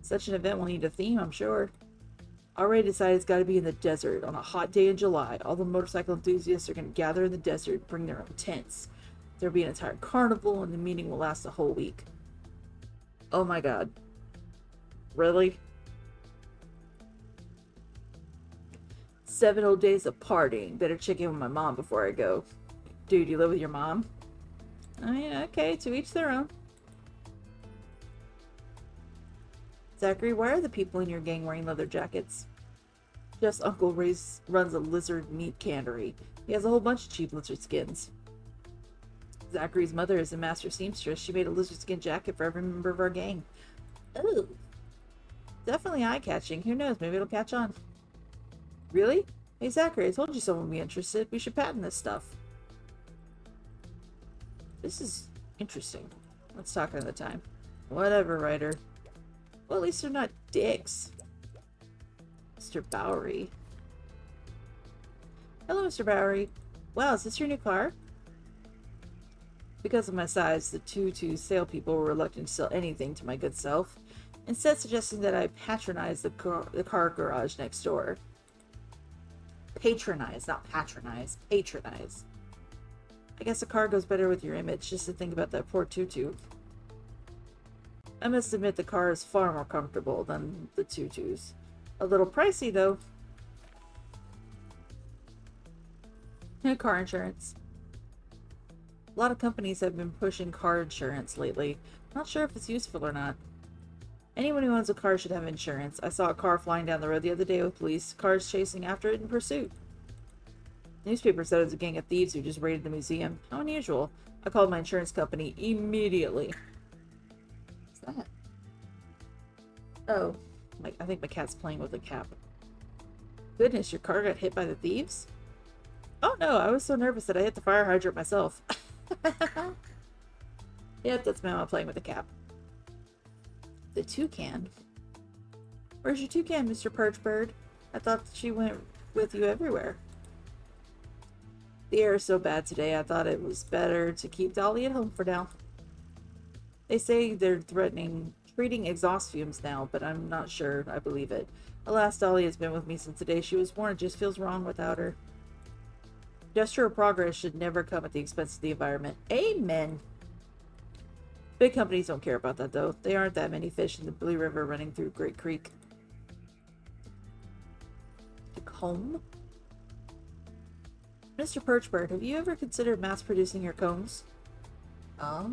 Such an event will need a theme, I'm sure. Already decided it's got to be in the desert on a hot day in July. All the motorcycle enthusiasts are going to gather in the desert, bring their own tents. There'll be an entire carnival, and the meeting will last a whole week. Oh my god. Really? 7 whole days of partying. Better check in with my mom before I go. Dude, you live with your mom? I mean, okay, to each their own. Zachary, why are the people in your gang wearing leather jackets? Jeff's uncle runs a lizard meat cannery. He has a whole bunch of cheap lizard skins. Zachary's mother is a master seamstress. She made a lizard skin jacket for every member of our gang. Oh. Definitely eye-catching. Who knows? Maybe it'll catch on. Really? Hey, Zachary, I told you someone would be interested. We should patent this stuff. This is interesting. Let's talk another time. Whatever, writer. Well, at least they're not dicks. Mr. Bowery. Hello, Mr. Bowery. Wow, is this your new car? Because of my size, the two salespeople were reluctant to sell anything to my good self, instead suggesting that I patronize the car garage next door. Patronize, not patronize. Patronize. I guess a car goes better with your image, just to think about that poor tutu. I must admit the car is far more comfortable than the tutus. A little pricey, though. Car insurance. A lot of companies have been pushing car insurance lately. Not sure if it's useful or not. Anyone who owns a car should have insurance. I saw a car flying down the road the other day with police cars chasing after it in pursuit. Newspaper said it was a gang of thieves who just raided the museum. How unusual. I called my insurance company immediately. What's that? Oh, I think my cat's playing with a cap. Goodness, your car got hit by the thieves? Oh no, I was so nervous that I hit the fire hydrant myself. Yep, that's Mama playing with a cap. The toucan? Where's your toucan, Mr. Perchbird? I thought she went with you everywhere. The air is so bad today, I thought it was better to keep Dolly at home for now. They say they're treating exhaust fumes now, but I'm not sure I believe it. Alas, Dolly has been with me since the day she was born. It just feels wrong without her. Industrial progress should never come at the expense of the environment. Amen. Big companies don't care about that, though. There aren't that many fish in the Blue River running through Great Creek. The comb? Mr. Perchbird, have you ever considered mass-producing your combs? My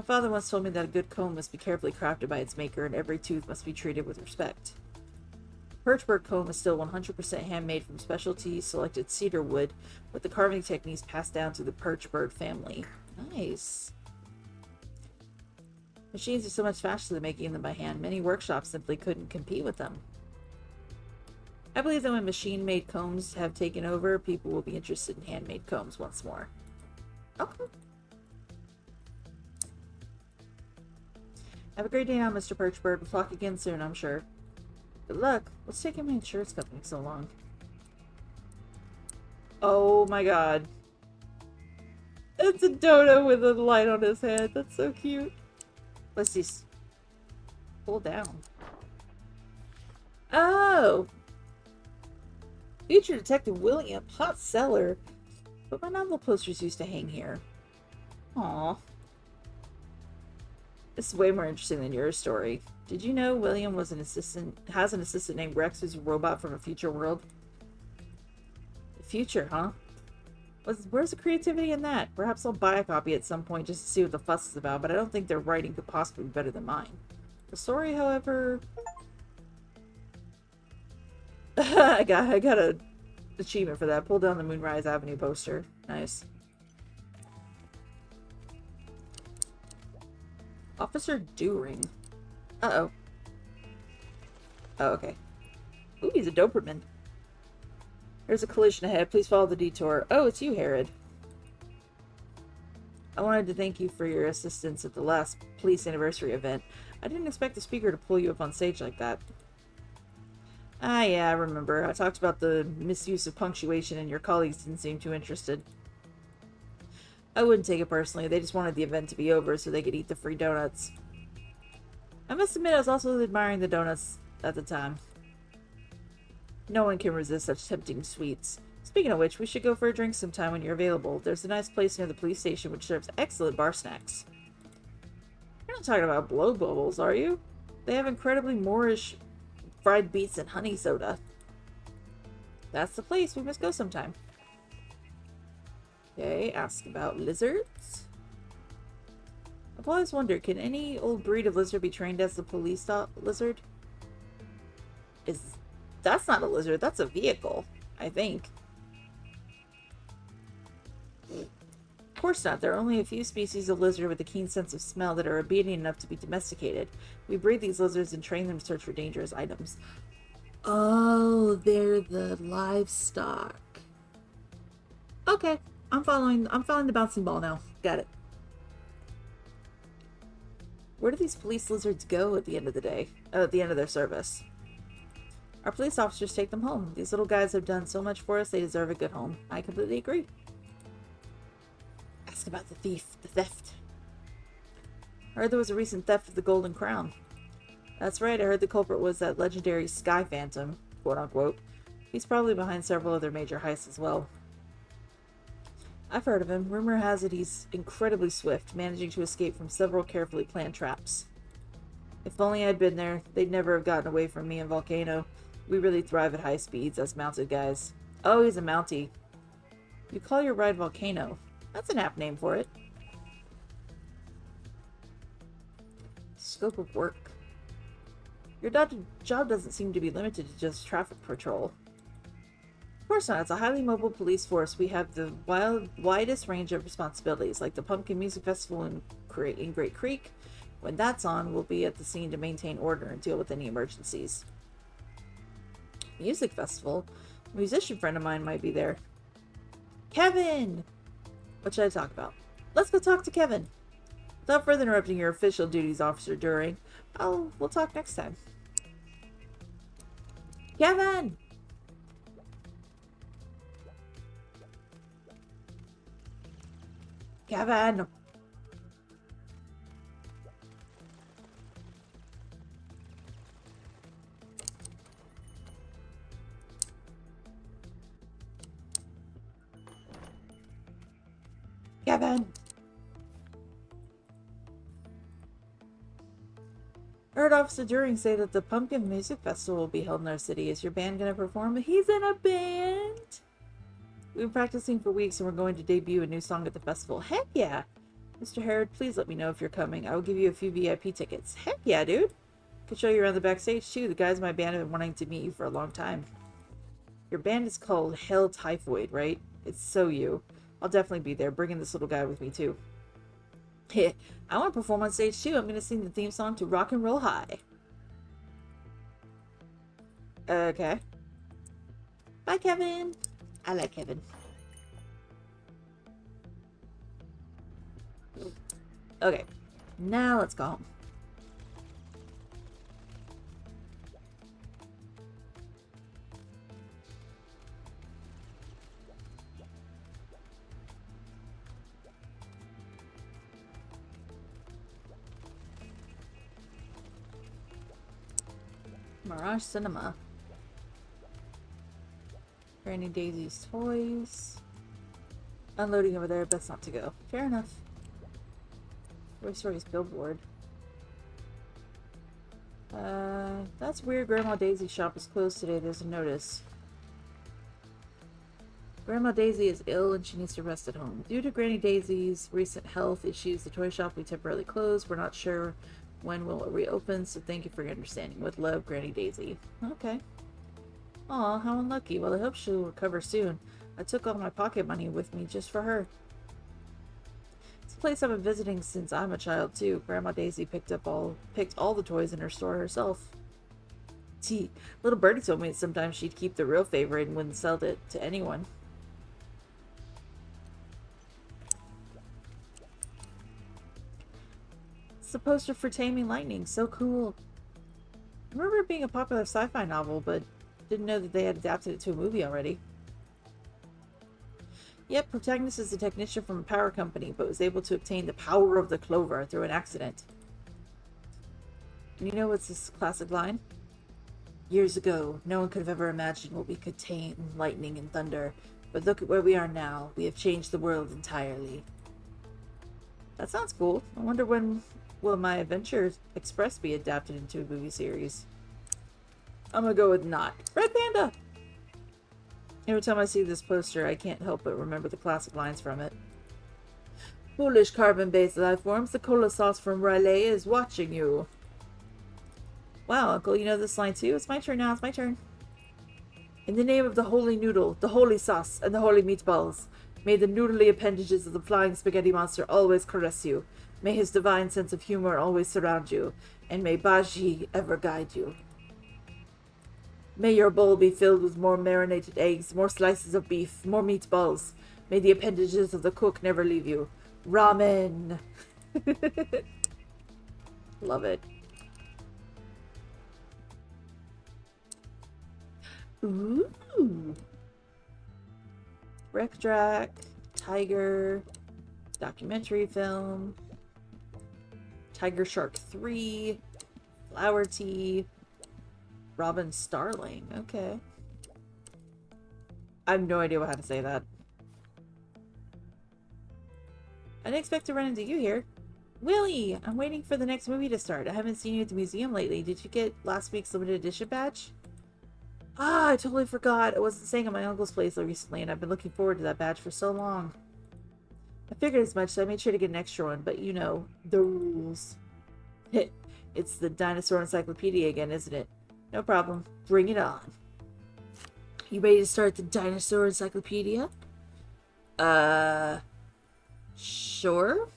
father once told me that a good comb must be carefully crafted by its maker, and every tooth must be treated with respect. Perchbird comb is still 100% handmade from specialty selected cedar wood, with the carving techniques passed down to the Perchbird family. Nice. Machines are so much faster than making them by hand. Many workshops simply couldn't compete with them. I believe that when machine-made combs have taken over, people will be interested in handmade combs once more. Okay. Have a great day now, Mr. Perchbird. We'll talk again soon, I'm sure. Good luck. What's taking my insurance company so long? Oh my god. It's a dodo with a light on his head. That's so cute. Let's see. Pull down. Oh! Future Detective William. Hot seller. But my novel posters used to hang here. Aww. This is way more interesting than your story. Did you know William has an assistant named Rex who's a robot from a future world? The future, huh? Where's the creativity in that? Perhaps I'll buy a copy at some point just to see what the fuss is about, but I don't think their writing could possibly be better than mine. The story, however... I got a achievement for that. Pull down the Moonrise Avenue poster. Nice. Officer Dewring. Uh-oh. Oh, okay. Ooh, he's a Doberman. There's a collision ahead. Please follow the detour. Oh, it's you, Herod. I wanted to thank you for your assistance at the last police anniversary event. I didn't expect the speaker to pull you up on stage like that. Ah, yeah, I remember. I talked about the misuse of punctuation and your colleagues didn't seem too interested. I wouldn't take it personally. They just wanted the event to be over so they could eat the free donuts. I must admit I was also admiring the donuts at the time. No one can resist such tempting sweets. Speaking of which, we should go for a drink sometime when you're available. There's a nice place near the police station which serves excellent bar snacks. You're not talking about blow bubbles, are you? They have incredibly Moorish fried beets and honey soda. That's the place. We must go sometime. Okay, ask about lizards. I've always wondered, can any old breed of lizard be trained as the police lizard? That's not a lizard, that's a vehicle, I think. Of course not. There are only a few species of lizard with a keen sense of smell that are obedient enough to be domesticated. We breed these lizards and train them to search for dangerous items. Oh, they're the livestock. Okay, I'm following the bouncing ball now. Got it. Where do these police lizards go at the end of the day? At the end of their service? Our police officers take them home. These little guys have done so much for us, they deserve a good home. I completely agree. Ask about the theft. I heard there was a recent theft of the Golden Crown. That's right, I heard the culprit was that legendary Sky Phantom, quote unquote. He's probably behind several other major heists as well. I've heard of him. Rumor has it he's incredibly swift, managing to escape from several carefully planned traps. If only I'd been there, they'd never have gotten away from me and Volcano. We really thrive at high speeds, us mounted guys. Oh, he's a Mountie. You call your ride Volcano. That's an apt name for it. Scope of work. Your job doesn't seem to be limited to just traffic patrol. Of course not. It's a highly mobile police force. We have the widest range of responsibilities, like the Pumpkin Music Festival in Great Creek. When that's on, we'll be at the scene to maintain order and deal with any emergencies. Music festival? A musician friend of mine might be there. Kevin! What should I talk about? Let's go talk to Kevin. Without further interrupting your official duties, Officer During, we'll talk next time. Kevin! Kevin! Kevin! I heard Officer During say that the Pumpkin Music Festival will be held in our city. Is your band going to perform? He's in a band! We've been practicing for weeks and we're going to debut a new song at the festival. Heck yeah! Mr. Herod, please let me know if you're coming. I will give you a few VIP tickets. Heck yeah, dude! Could show you around the backstage too. The guys in my band have been wanting to meet you for a long time. Your band is called Hell Typhoid, right? It's so you. I'll definitely be there, bringing this little guy with me too. I want to perform on stage too. I'm going to sing the theme song to Rock and Roll High. Okay. Bye, Kevin. I like Kevin. Okay. Now let's go home. Mirage Cinema. Granny Daisy's toys. Unloading over there, best not to go. Fair enough. Toy Story's billboard. That's weird. Grandma Daisy's shop is closed today. There's a notice. Grandma Daisy is ill and she needs to rest at home. Due to Granny Daisy's recent health issues, the toy shop will be temporarily closed. We're not sure when will it reopen, so thank you for your understanding. With love, Granny Daisy. Okay. Aw, how unlucky. Well, I hope she'll recover soon. I took all my pocket money with me just for her. It's a place I've been visiting since I'm a child, too. Grandma Daisy picked all the toys in her store herself. Gee, little birdie told me that sometimes she'd keep the real favorite and wouldn't sell it to anyone. It's the poster for Taming Lightning. So cool. I remember it being a popular sci-fi novel, but didn't know that they had adapted it to a movie already. Yep, protagonist is a technician from a power company, but was able to obtain the power of the clover through an accident. And you know what's this classic line? Years ago, no one could have ever imagined what we could tame lightning and thunder, but look at where we are now. We have changed the world entirely. That sounds cool. I wonder when Will my Adventure Express be adapted into a movie series? I'm gonna go with not. Red Panda! Every time I see this poster, I can't help but remember the classic lines from it. Foolish carbon-based life forms, the cola sauce from Raleigh is watching you. Wow, Uncle, you know this line too? It's my turn now, it's my turn. In the name of the holy noodle, the holy sauce, and the holy meatballs, may the noodly appendages of the flying spaghetti monster always caress you. May his divine sense of humor always surround you, and may Baji ever guide you. May your bowl be filled with more marinated eggs, more slices of beef, more meatballs. May the appendages of the cook never leave you. Ramen! Love it. Ooh! Wreck Drac, Tiger, documentary film, Tiger Shark 3, Flower Tea, Robin Starling. Okay. I have no idea how to say that. I didn't expect to run into you here. Willie! I'm waiting for the next movie to start. I haven't seen you at the museum lately. Did you get last week's limited edition badge? Ah, I totally forgot. I wasn't staying at my uncle's place recently, and I've been looking forward to that badge for so long. I figured as much, so I made sure to get an extra one, but you know, the rules. It's the dinosaur encyclopedia again, isn't it? No problem. Bring it on. You ready to start the dinosaur encyclopedia? Sure.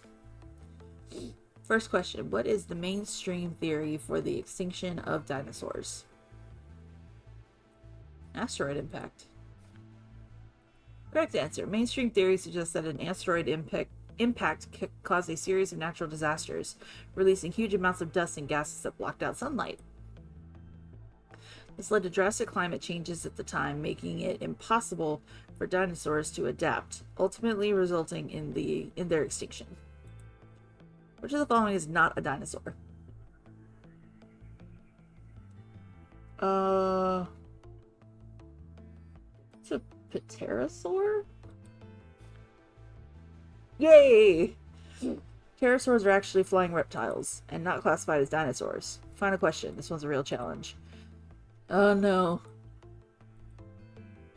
First question. What is the mainstream theory for the extinction of dinosaurs? Asteroid impact. Correct answer. Mainstream theory suggests that an asteroid impact caused a series of natural disasters, releasing huge amounts of dust and gases that blocked out sunlight. This led to drastic climate changes at the time, making it impossible for dinosaurs to adapt, ultimately resulting in their extinction. Which of the following is not a dinosaur? It's a pterosaur? Yay! Pterosaurs are actually flying reptiles, and not classified as dinosaurs. Final question. This one's a real challenge. Oh no.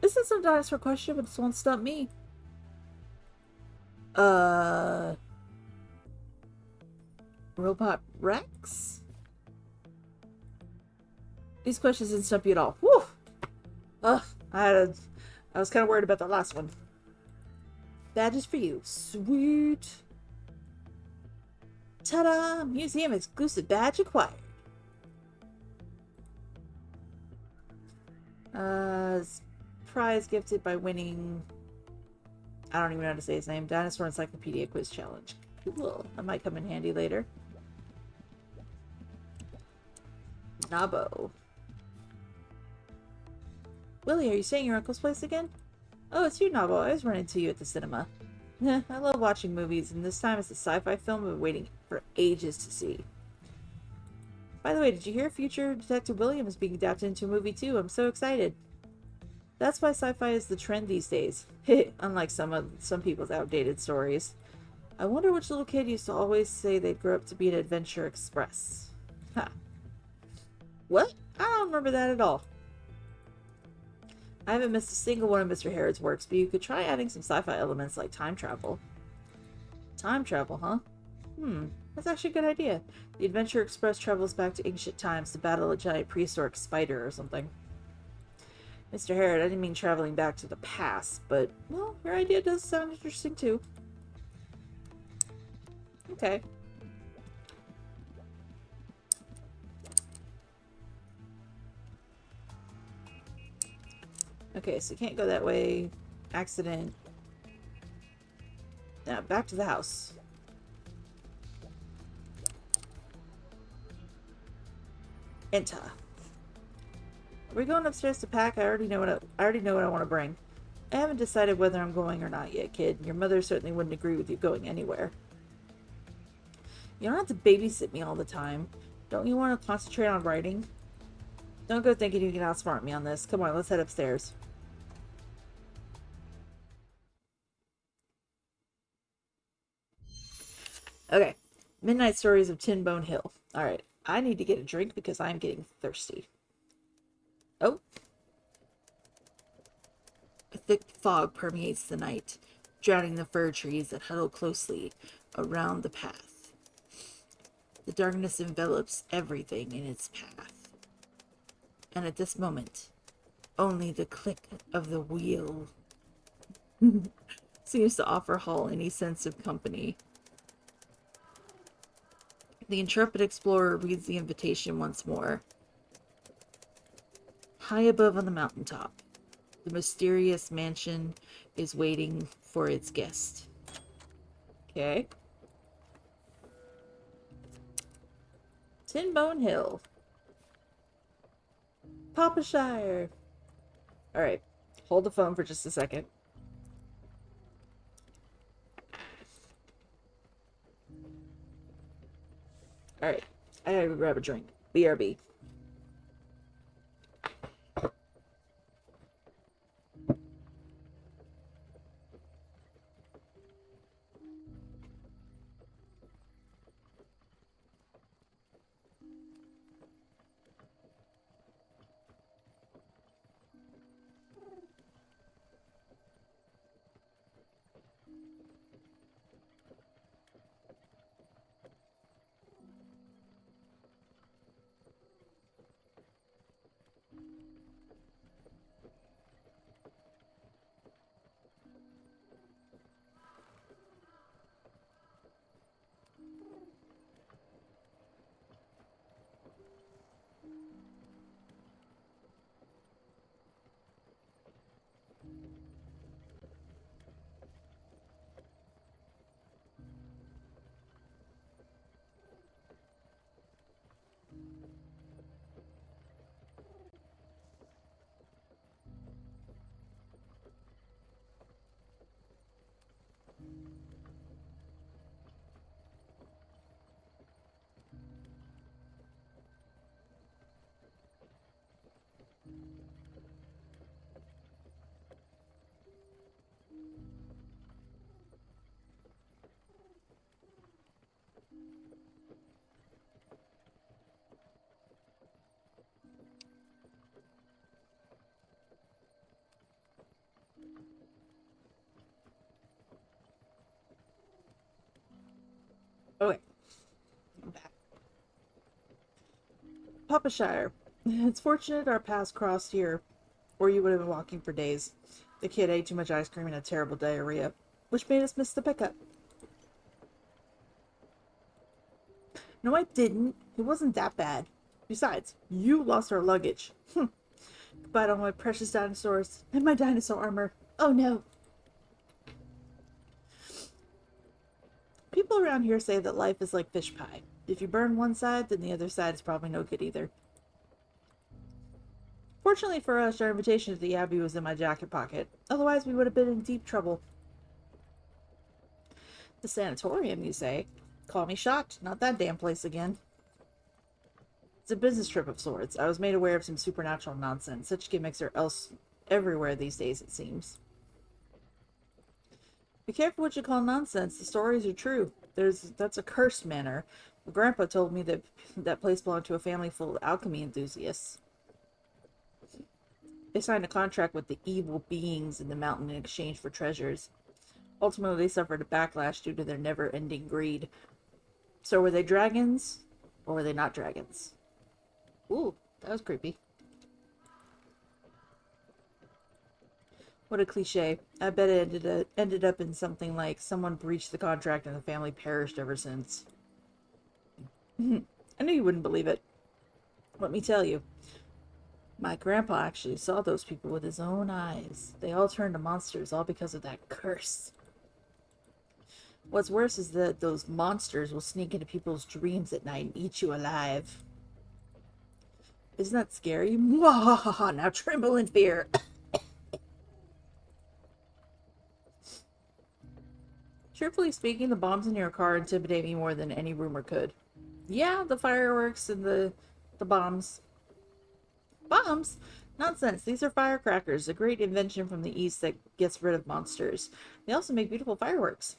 This isn't a dinosaur question, but this won't stump me. Robot Rex? These questions didn't stump you at all. Whew! Ugh, I was kind of worried about the last one. Badges for you. Sweet. Ta-da! Museum exclusive badge acquired. Prize gifted by winning... I don't even know how to say his name. Dinosaur Encyclopedia Quiz Challenge. Cool. That might come in handy later. Nabo. Willie, are you staying at your uncle's place again? Oh, it's you, Nabo. I was running into you at the cinema. I love watching movies, and this time it's a sci-fi film I've been waiting for ages to see. By the way, did you hear future Detective William is being adapted into a movie too? I'm so excited. That's why sci-fi is the trend these days. Unlike some people's outdated stories. I wonder which little kid used to always say they'd grow up to be an Adventure Express. Ha. What? I don't remember that at all. I haven't missed a single one of Mr. Harrod's works, but you could try adding some sci-fi elements like time travel. Time travel, huh? That's actually a good idea. The Adventure Express travels back to ancient times to battle a giant prehistoric spider or something. Mr. Harrod, I didn't mean traveling back to the past, but, well, your idea does sound interesting too. Okay. Okay, so you can't go that way. Accident. Now, back to the house. Enter. Are we going upstairs to pack? I already know what I want to bring. I haven't decided whether I'm going or not yet, kid. Your mother certainly wouldn't agree with you going anywhere. You don't have to babysit me all the time. Don't you want to concentrate on writing? Don't go thinking you can outsmart me on this. Come on, let's head upstairs. Okay. Midnight Stories of Tinbone Hill. Alright, I need to get a drink because I'm getting thirsty. Oh. A thick fog permeates the night, drowning the fir trees that huddle closely around the path. The darkness envelops everything in its path. And at this moment, only the click of the wheel seems to offer Hall any sense of company. The intrepid explorer reads the invitation once more. High above on the mountaintop, the mysterious mansion is waiting for its guest. Okay. Tinbone Hill. Papashire. Alright. Hold the phone for just a second. Alright. I gotta go grab a drink. BRB. Okay. I'm back. Papashire. It's fortunate our paths crossed here, or you would have been walking for days. The kid ate too much ice cream and had terrible diarrhea, which made us miss the pickup. No, I didn't. It wasn't that bad. Besides, you lost our luggage. Goodbye to all my precious dinosaurs and my dinosaur armor. Oh no. People around here say that life is like fish pie. If you burn one side, then the other side is probably no good either. Fortunately for us, our invitation to the Abbey was in my jacket pocket. Otherwise, we would have been in deep trouble. The sanatorium, you say? Call me shocked. Not that damn place again. It's a business trip of sorts. I was made aware of some supernatural nonsense. Such gimmicks are everywhere these days, it seems. Be careful what you call nonsense. The stories are true. That's a cursed manor. Grandpa told me that that place belonged to a family full of alchemy enthusiasts. They signed a contract with the evil beings in the mountain in exchange for treasures. Ultimately, they suffered a backlash due to their never-ending greed. So were they dragons, or were they not dragons? Ooh, that was creepy. What a cliche. I bet it ended up in something like someone breached the contract and the family perished ever since. I knew you wouldn't believe it. Let me tell you. My grandpa actually saw those people with his own eyes. They all turned to monsters, all because of that curse. What's worse is that those monsters will sneak into people's dreams at night and eat you alive. Isn't that scary? Mwahaha, now tremble in fear. Truthfully speaking, the bombs in your car intimidate me more than any rumor could. Yeah, the fireworks and the bombs. Bombs? Nonsense. These are firecrackers, a great invention from the East that gets rid of monsters. They also make beautiful fireworks.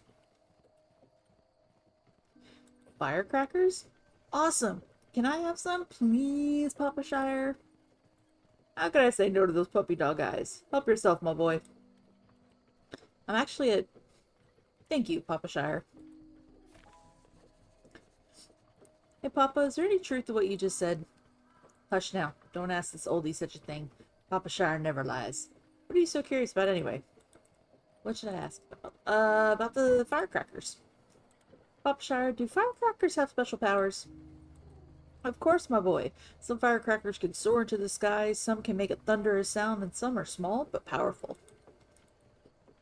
Firecrackers? Awesome. Can I have some, please, Papa Shire? How could I say no to those puppy dog eyes? Help yourself, my boy. I'm actually a... Thank you, Papa Shire. Hey, Papa, is there any truth to what you just said? Hush now. Don't ask this oldie such a thing. Papa Shire never lies. What are you so curious about anyway? What should I ask about? About the firecrackers. Papa Shire, do firecrackers have special powers? Of course, my boy. Some firecrackers can soar into the skies, some can make a thunderous sound, and some are small but powerful.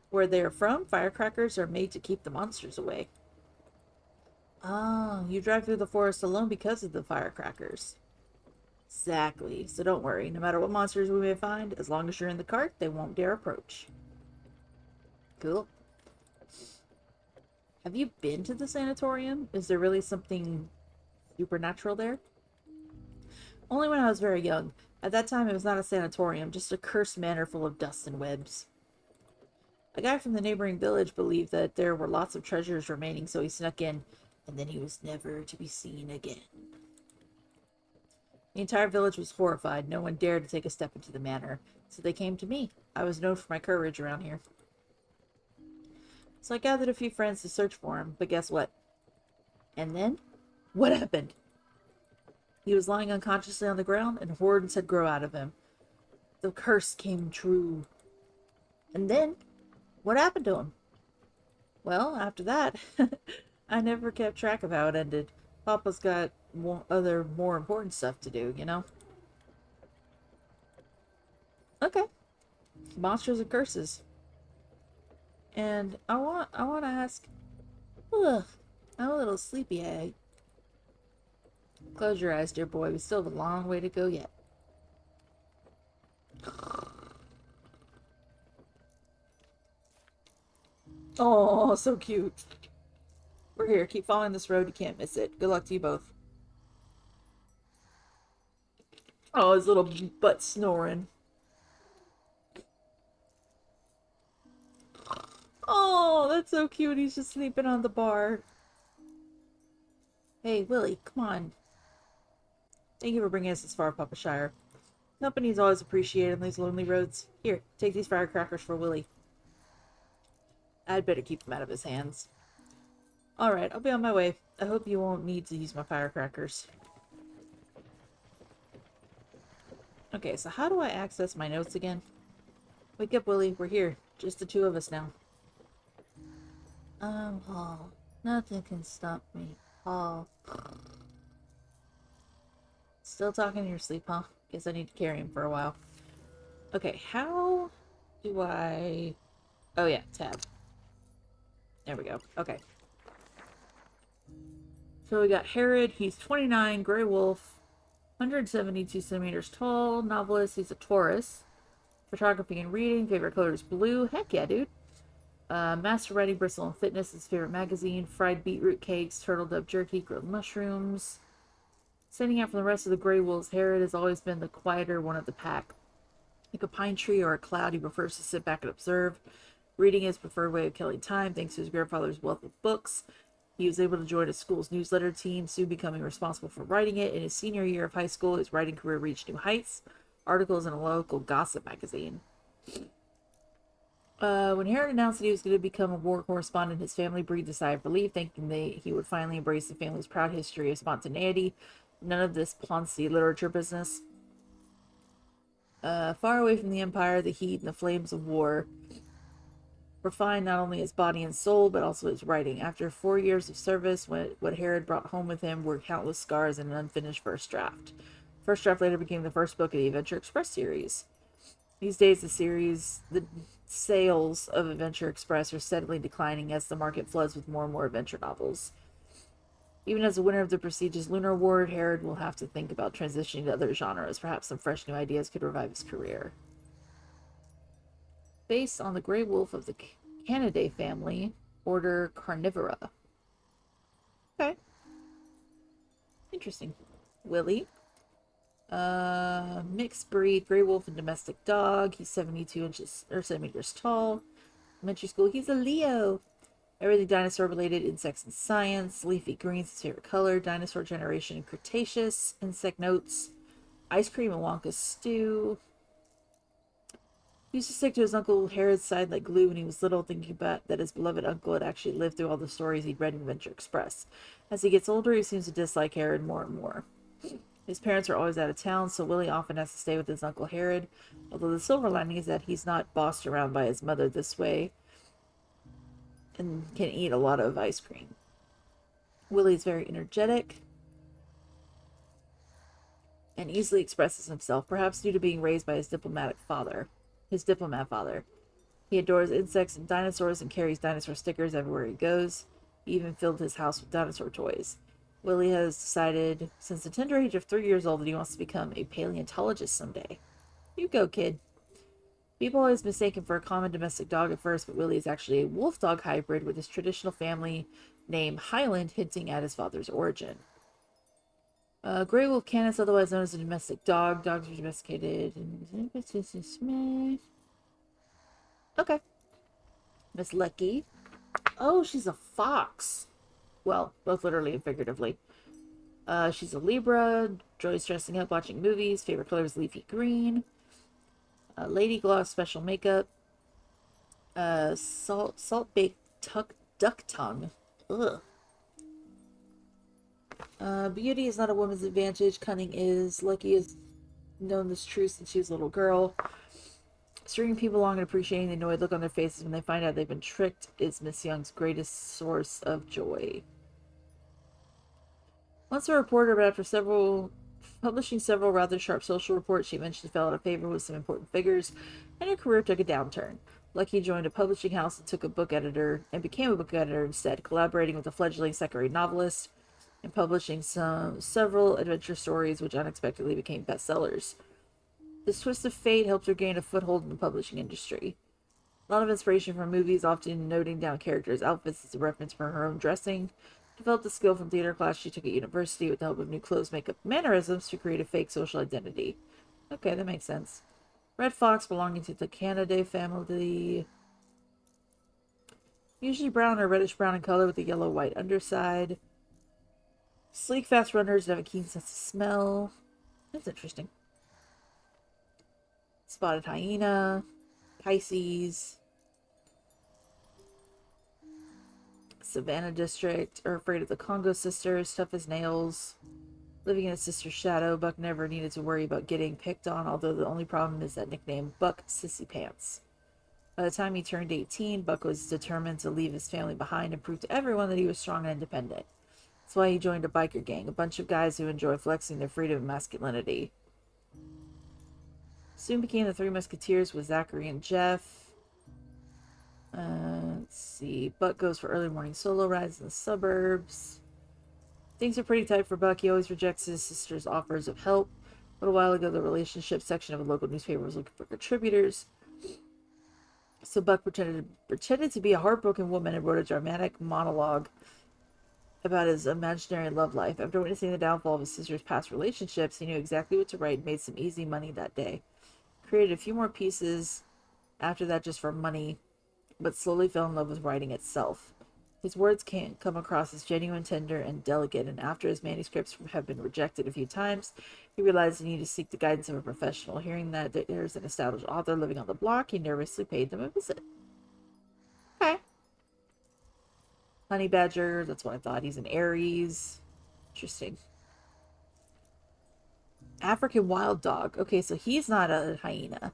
Where they are from, firecrackers are made to keep the monsters away. Ah, you drive through the forest alone because of the firecrackers. Exactly. So don't worry. No matter what monsters we may find, as long as you're in the cart, they won't dare approach. Cool. Have you been to the sanatorium? Is there really something supernatural there? Only when I was very young. At that time, it was not a sanatorium, just a cursed manor full of dust and webs. A guy from the neighboring village believed that there were lots of treasures remaining, so he snuck in, and then he was never to be seen again. The entire village was horrified. No one dared to take a step into the manor, so they came to me. I was known for my courage around here. So I gathered a few friends to search for him, but guess what? And then? What happened? He was lying unconsciously on the ground, and hordes had grown out of him. The curse came true. And then? What happened to him? Well, after that, I never kept track of how it ended. Papa's got more important stuff to do, you know? Okay. Monsters and curses. And I want to ask... Ugh, I'm a little sleepy. Close your eyes, dear boy. We still have a long way to go yet. Oh, so cute. We're here. Keep following this road. You can't miss it. Good luck to you both. Oh, his little butt snoring. Oh, that's so cute. He's just sleeping on the bar. Hey, Willie, come on. Thank you for bringing us this far, Papa Shire. Company is always appreciated on these lonely roads. Here, take these firecrackers for Willie. I'd better keep them out of his hands. Alright, I'll be on my way. I hope you won't need to use my firecrackers. Okay, so how do I access my notes again? Wake up, Willie. We're here. Just the two of us now. Paul. Nothing can stop me. Paul. Still talking in your sleep, huh? Guess I need to carry him for a while. Okay, how do I... Oh yeah, tab. There we go. Okay. So we got Herod. He's 29, gray wolf, 172 centimeters tall, novelist. He's a Taurus. Photography and reading. Favorite color is blue. Heck yeah, dude. Master writing, Bristle and Fitness. His favorite magazine. Fried beetroot cakes, turtle dove jerky, grilled mushrooms. Standing out from the rest of the gray wolves, Herod has always been the quieter one of the pack. Like a pine tree or a cloud, he prefers to sit back and observe. Reading is his preferred way of killing time, thanks to his grandfather's wealth of books. He was able to join his school's newsletter team, soon becoming responsible for writing it. In his senior year of high school, his writing career reached new heights. Articles in a local gossip magazine. When Herod announced that he was going to become a war correspondent, his family breathed a sigh of relief, thinking that he would finally embrace the family's proud history of spontaneity. None of this Ponzi literature business. Far away from the empire, the heat, and the flames of war refined not only his body and soul, but also his writing. After 4 years of service, what Herod brought home with him were countless scars and an unfinished first draft. First draft later became the first book of the Adventure Express series. These days, the sales of Adventure Express are steadily declining as the market floods with more and more adventure novels. Even as a winner of the prestigious Lunar Award, Herod will have to think about transitioning to other genres. Perhaps some fresh new ideas could revive his career. Based on the gray wolf of the Canidae family, order Carnivora. Okay. Interesting. Willie. Mixed breed, gray wolf and domestic dog. He's 72 inches or centimeters tall. Elementary school, he's a Leo. Everything dinosaur related, insects and science, leafy greens his favorite color, dinosaur generation and Cretaceous, insect notes, ice cream and Wonka stew. He used to stick to his Uncle Herod's side like glue when he was little, thinking about that his beloved uncle had actually lived through all the stories he'd read in Adventure Express. As he gets older, he seems to dislike Herod more and more. His parents are always out of town, so Willie often has to stay with his Uncle Herod, although the silver lining is that he's not bossed around by his mother this way and can eat a lot of ice cream. Willie's very energetic and easily expresses himself, perhaps due to being raised by his diplomat father. He adores insects and dinosaurs and carries dinosaur stickers everywhere he goes. He even filled his house with dinosaur toys. Willie has decided since the tender age of 3 years old that he wants to become a paleontologist someday. You go, kid. People always mistake him for a common domestic dog at first, but Willie is actually a wolf dog hybrid with his traditional family name Highland hinting at his father's origin. Grey Wolf Canis, otherwise known as a domestic dog. Dogs are domesticated. Okay. Miss Lucky. Oh, she's a fox. Well, both literally and figuratively. She's a Libra. Enjoys dressing up, watching movies. Favorite color is leafy green. Lady Gloss special makeup. Salt baked duck tongue. Ugh. Beauty is not a woman's advantage. Cunning is. Lucky has known this truth since she was a little girl. Stringing people along and appreciating the annoyed look on their faces when they find out they've been tricked is Miss Young's greatest source of joy. Once a reporter, but after publishing several rather sharp social reports, she eventually fell out of favor with some important figures, and her career took a downturn. Lucky joined a publishing house and became a book editor instead, collaborating with a fledgling second-rate novelist and publishing several adventure stories which unexpectedly became bestsellers. This twist of fate helped her gain a foothold in the publishing industry. A lot of inspiration from movies, often noting down characters' outfits as a reference for her own dressing. Developed a skill from theater class she took at university with the help of new clothes, makeup, and mannerisms to create a fake social identity. Okay, that makes sense. Red fox belonging to the Canidae family. Usually brown or reddish brown in color with a yellow-white underside. Sleek, fast runners that have a keen sense of smell. That's interesting. Spotted hyena. Pisces. Savannah district. Are afraid of the Congo sisters. Tough as nails. Living in his sister's shadow. Buck never needed to worry about getting picked on, although the only problem is that nickname, Buck Sissy Pants. By the time he turned 18, Buck was determined to leave his family behind and prove to everyone that he was strong and independent. That's why he joined a biker gang, a bunch of guys who enjoy flexing their freedom and masculinity. Soon became the Three Musketeers with Zachary and Jeff. Let's see. Buck goes for early morning solo rides in the suburbs. Things are pretty tight for Buck. He always rejects his sister's offers of help. A little while ago, the relationship section of a local newspaper was looking for contributors. So Buck pretended to be a heartbroken woman and wrote a dramatic monologue about his imaginary love life. After witnessing the downfall of his sister's past relationships, he knew exactly what to write and made some easy money that day. Created a few more pieces after that just for money, but slowly fell in love with writing itself. His words can't come across as genuine, tender, and delicate, and after his manuscripts have been rejected a few times, he realized he needed to seek the guidance of a professional. Hearing that there's an established author living on the block, he nervously paid them a visit. Okay. Honey badger, that's what I thought. He's an Aries. Interesting. African wild dog. Okay, so he's not a hyena.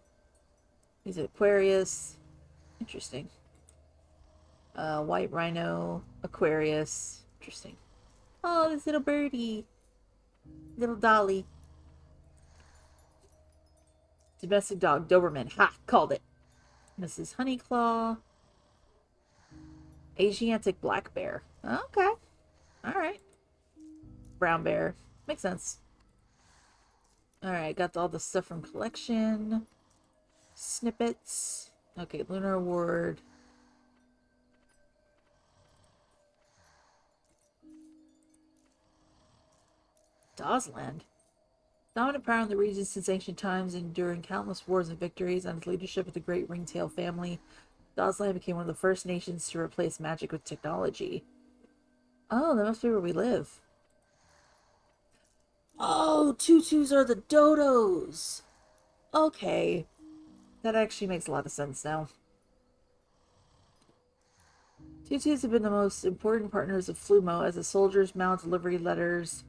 He's an Aquarius. Interesting. White rhino, Aquarius. Interesting. Oh, this little birdie. Little dolly. Domestic dog, Doberman. Ha! Called it. Mrs. Honeyclaw. Asiatic black bear. Okay. Alright. Brown bear. Makes sense. Alright, got all the stuff from collection. Snippets. Okay, Lunar Award. Dawsland. Dominant power in the region since ancient times, enduring countless wars and victories under the leadership of the great ringtail family Dawsland became one of the first nations to replace magic with technology. Oh, that must be where we live. Oh, tutus are the dodos. Okay. That actually makes a lot of sense now. Tutus have been the most important partners of Flumo as a soldier's mail delivery letters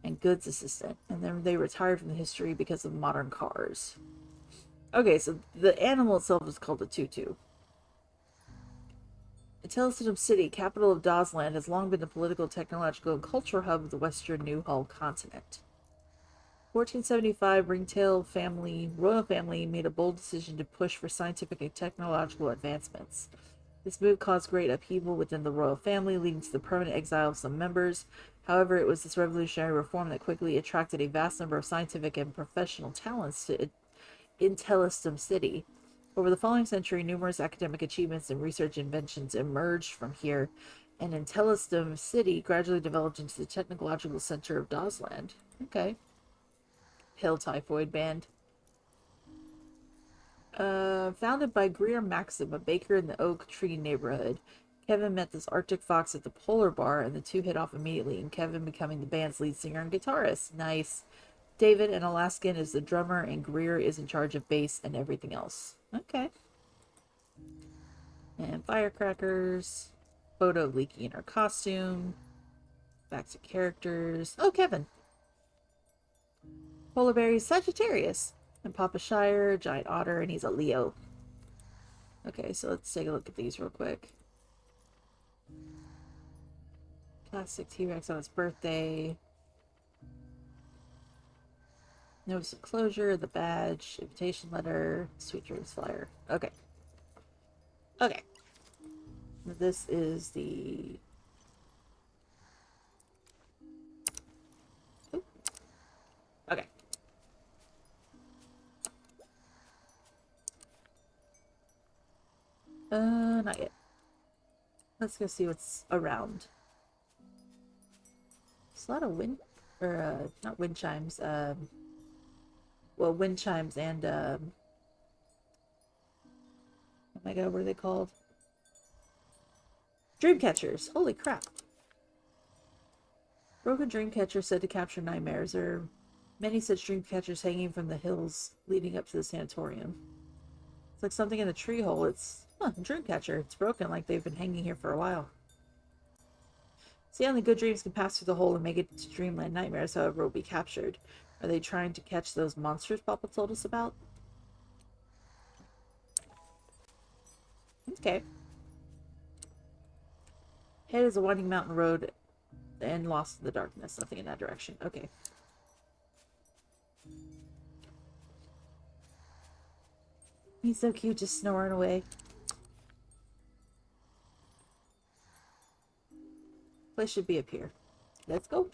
and goods assistant. And then they retired from the history because of modern cars. Okay, so the animal itself is called a tutu. Intelligentum City, capital of Dawsland, has long been the political, technological, and cultural hub of the western New Hull continent. 1475, royal family made a bold decision to push for scientific and technological advancements. This move caused great upheaval within the royal family, leading to the permanent exile of some members. However, it was this revolutionary reform that quickly attracted a vast number of scientific and professional talents to Intelligentum City. Over the following century, numerous academic achievements and research inventions emerged from here, and Intelligentum City gradually developed into the technological center of Dawsland. Okay. Hill Typhoid Band. Founded by Greer Maxim, a baker in the Oak Tree neighborhood. Kevin met this Arctic fox at the Polar Bar, and the two hit off immediately, and Kevin becoming the band's lead singer and guitarist. Nice. David, an Alaskan, is the drummer, and Greer is in charge of bass and everything else. Okay. And firecrackers. Photo of Leaky in her costume. Back to characters. Oh, Kevin. Polar bear is Sagittarius. And Papa Shire, giant otter, and he's a Leo. Okay, so let's take a look at these real quick. Classic T-Rex on his birthday. Notice of closure, the badge, invitation letter, sweet dreams flyer. Okay. Okay. This is the... Ooh. Okay. Not yet. Let's go see what's around. There's a lot of wind... Or, not wind chimes, well, wind chimes and, oh my god, what are they called? Dreamcatchers. Holy crap. Broken dreamcatcher said to capture nightmares. There are many such dreamcatchers hanging from the hills leading up to the sanatorium. It's like something in the tree hole. It's, a dreamcatcher. It's broken, like they've been hanging here for a while. See, only good dreams can pass through the hole and make it to dreamland. Nightmares, however, will be captured. Are they trying to catch those monsters Papa told us about? Okay. Head is a winding mountain road and lost in the darkness. Nothing in that direction. Okay. He's so cute, just snoring away. Place should be up here. Let's go.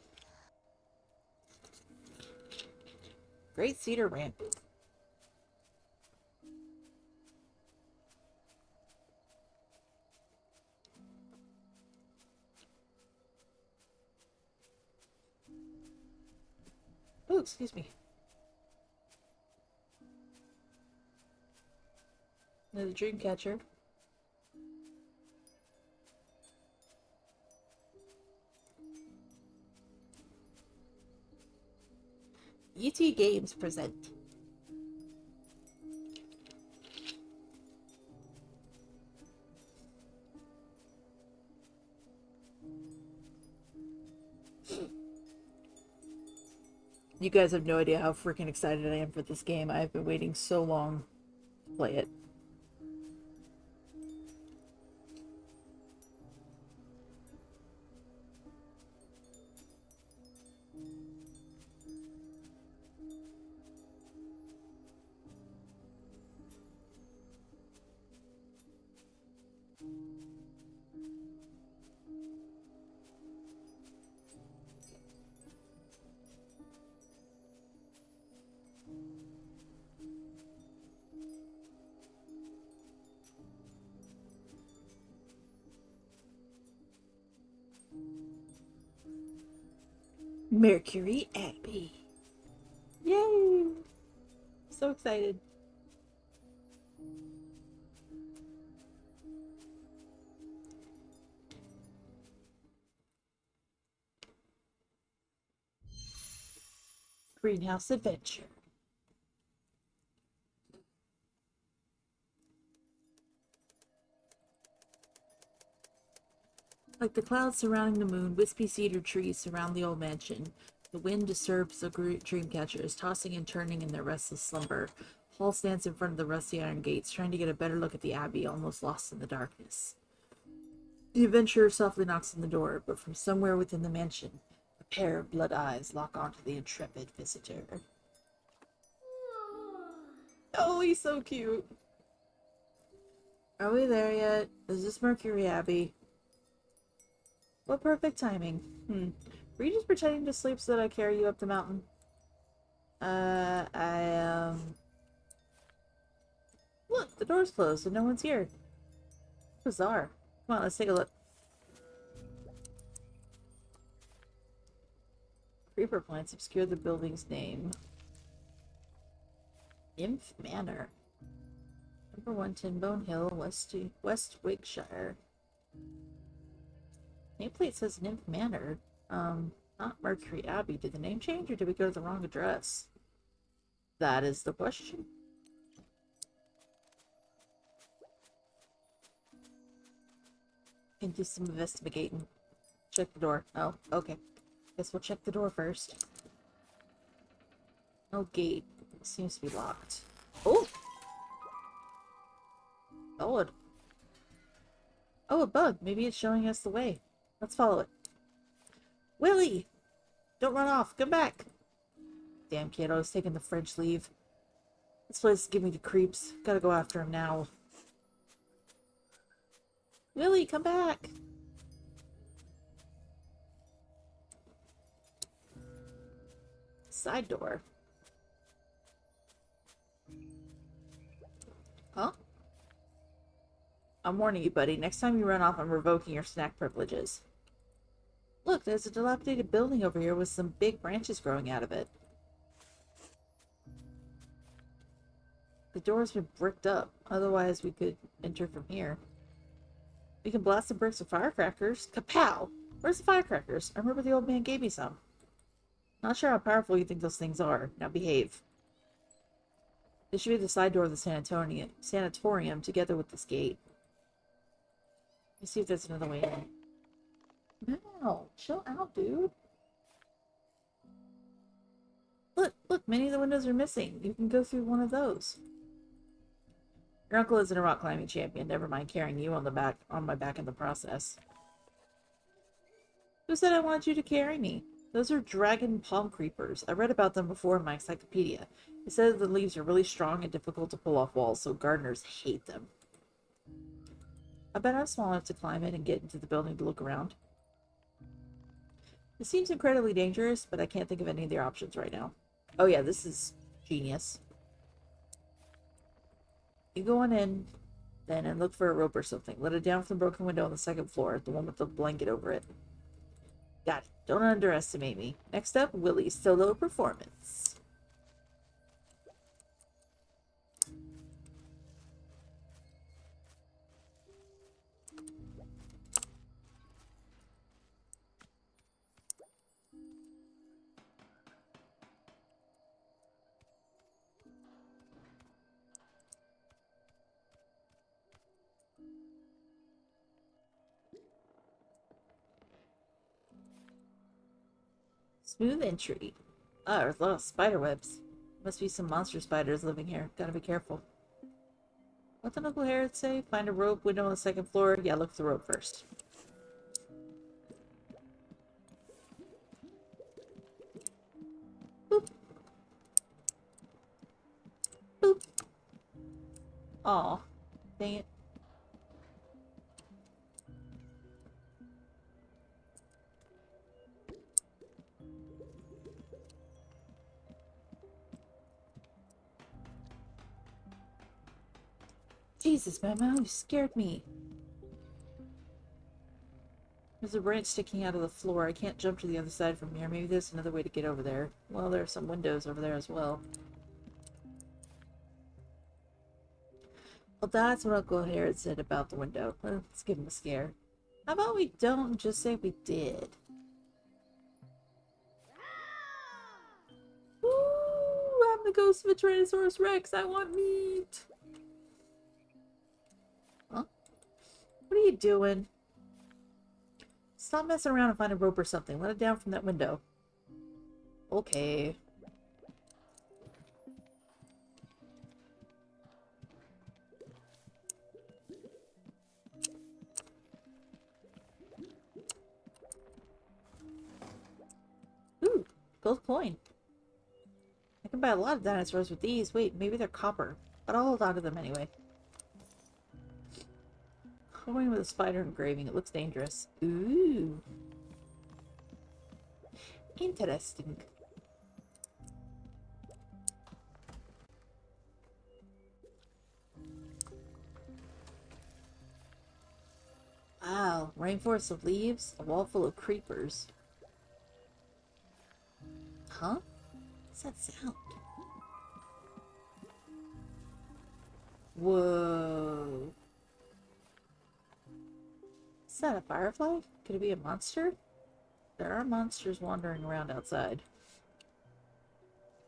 Great Cedar Ramp. Oh, excuse me. Another dream catcher. UT Games present. You guys have no idea how freaking excited I am for this game. I've been waiting so long to play it. Mercury Abbey. Yay! So excited. Greenhouse adventure. Like the clouds surrounding the moon, wispy cedar trees surround the old mansion. The wind disturbs the dream catchers, tossing and turning in their restless slumber. Paul stands in front of the rusty iron gates, trying to get a better look at the abbey, almost lost in the darkness. The adventurer softly knocks on the door, but from somewhere within the mansion, a pair of blood eyes lock onto the intrepid visitor. Oh, he's so cute. Are we there yet? Is this Mercury Abbey? What perfect timing. Were you just pretending to sleep so that I carry you up the mountain? Look, the door's closed and no one's here. Bizarre. Come on, let's take a look. Creeper plants obscure the building's name. Nymph Manor. Number 1 Tinbone Hill, West Wigshire. Nameplate says Nymph Manor. Not Mercury Abbey. Did the name change or did we go to the wrong address? That is the question. Can do some investigating. Check the door. Oh, okay. Guess we'll check the door first. No gate. It seems to be locked. Oh! Lord. Oh, a bug. Maybe it's showing us the way. Let's follow it. Willie! Don't run off. Come back. Damn kid, I was taking the French leave. This place is giving me the creeps. Gotta go after him now. Willie, come back! Side door. Huh? I'm warning you, buddy. Next time you run off, I'm revoking your snack privileges. Look, there's a dilapidated building over here with some big branches growing out of it. The door's been bricked up. Otherwise, we could enter from here. We can blast some bricks with firecrackers. Kapow! Where's the firecrackers? I remember the old man gave me some. Not sure how powerful you think those things are. Now behave. This should be the side door of the sanatorium together with this gate. Let me see if there's another way in. No, chill out, dude. Look, many of the windows are missing. You can go through one of those. Your uncle isn't a rock climbing champion. Never mind carrying you on my back in the process. Who said I wanted you to carry me? Those are dragon palm creepers. I read about them before in my encyclopedia. It said the leaves are really strong and difficult to pull off walls, so gardeners hate them. I bet I'm small enough to climb it and get into the building to look around. It seems incredibly dangerous, but I can't think of any of their options right now. Oh yeah, this is genius. You go on in, then, and look for a rope or something. Let it down from the broken window on the second floor, the one with the blanket over it. Got it. Don't underestimate me. Next up, Willie's solo performance. Smooth entry. Ah, there's a lot of spider webs. Must be some monster spiders living here. Gotta be careful. What did Uncle Harriet say? Find a rope, window on the second floor. Yeah, look for the rope first. Boop. Boop. Aw. Dang it. Jesus, Mama, you scared me. There's a branch sticking out of the floor. I can't jump to the other side from here. Maybe there's another way to get over there. Well, there are some windows over there as well. Well, that's what Uncle Harriet said about the window. Let's give him a scare. How about we don't just say we did? Woo! I'm the ghost of a Tyrannosaurus Rex. I want meat. Huh? What are you doing? Stop messing around and find a rope or something. Let it down from that window. Okay. Ooh, gold coin. I can buy a lot of dinosaurs with these. Wait, maybe they're copper. But I'll hold on to them anyway. Going with a spider engraving. It looks dangerous. Ooh. Interesting. Wow. Rainforest of leaves. A wall full of creepers. Huh? What's that sound? Whoa. Is that a firefly? Could it be a monster? There are monsters wandering around outside.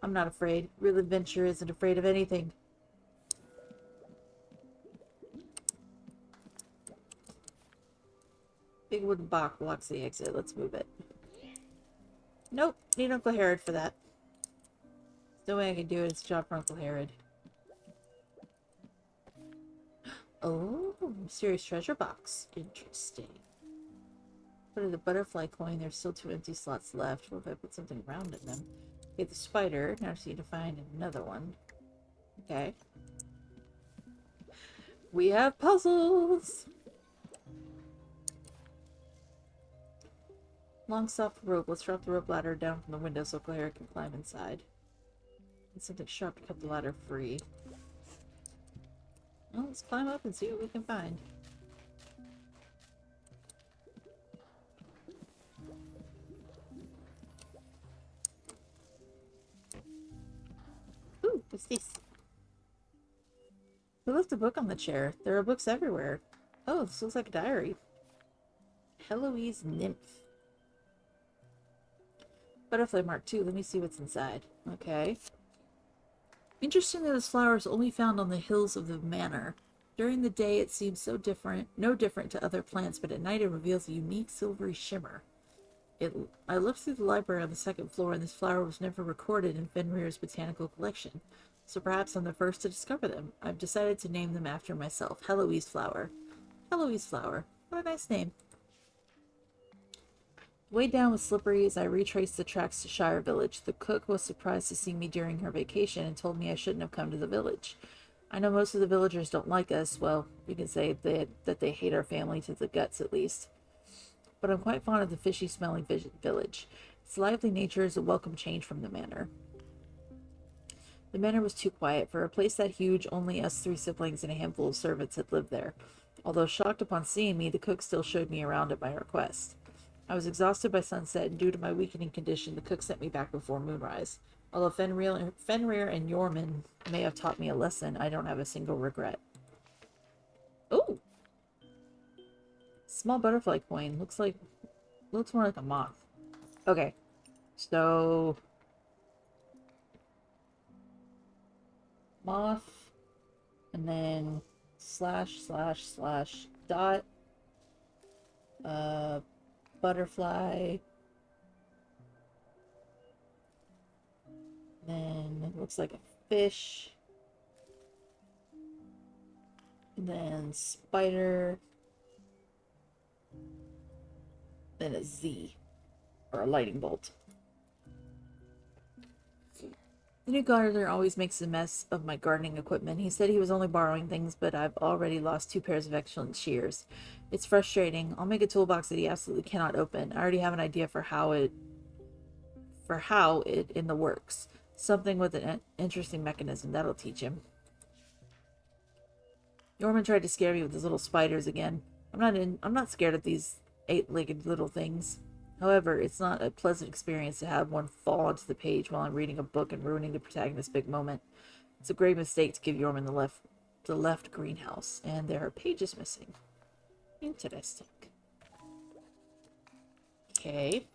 I'm not afraid. Real adventure isn't afraid of anything. Big wooden box blocks the exit. Let's move it. Nope. Need Uncle Herod for that. There's no way I can do it. It's a job for Uncle Herod. Oh, mysterious treasure box. Interesting. Put in the butterfly coin. There's still 2 empty slots left. What if I put something round in them? Get the spider. Now I just need to find another one. Okay. We have puzzles! Long soft rope. Let's drop the rope ladder down from the window so Claire can climb inside. And something sharp to cut the ladder free. Well, let's climb up and see what we can find. Ooh, what's this? Who left a book on the chair? There are books everywhere. Oh, this looks like a diary. Heloise Nymph. Butterfly mark 2. Let me see what's inside. Okay. Interesting that this flower is only found on the hills of the manor. During the day it seems so different, no different to other plants, but at night it reveals a unique silvery shimmer. I looked through the library on the 2nd floor, and this flower was never recorded in Fenrir's botanical collection. So perhaps I'm the first to discover them. I've decided to name them after myself. Heloise Flower. Heloise Flower. What a nice name. Way down was slippery as I retraced the tracks to Shire Village. The cook was surprised to see me during her vacation and told me I shouldn't have come to the village. I know most of the villagers don't like us. Well, you can say that they hate our family to the guts at least. But I'm quite fond of the fishy-smelling village. Its lively nature is a welcome change from the manor. The manor was too quiet. For a place that huge, only us 3 siblings and a handful of servants had lived there. Although shocked upon seeing me, the cook still showed me around at my request. I was exhausted by sunset, and due to my weakening condition, the cook sent me back before moonrise. Although Fenrir and Jormund may have taught me a lesson, I don't have a single regret. Oh! Small butterfly coin. Looks more like a moth. Okay. So moth, and then slash dot, butterfly, then it looks like a fish, and then spider, then a Z, or a lightning bolt. The new gardener always makes a mess of my gardening equipment. He said he was only borrowing things, but I've already lost 2 pairs of excellent shears. It's frustrating. I'll make a toolbox that he absolutely cannot open. I already have an idea for how it in the works. Something with an interesting mechanism. That'll teach him. Norman tried to scare me with his little spiders again. I'm not scared of these 8-legged little things. However, it's not a pleasant experience to have one fall onto the page while I'm reading a book and ruining the protagonist's big moment. It's a great mistake to give Jormund the left greenhouse, and there are pages missing. Interesting. Okay.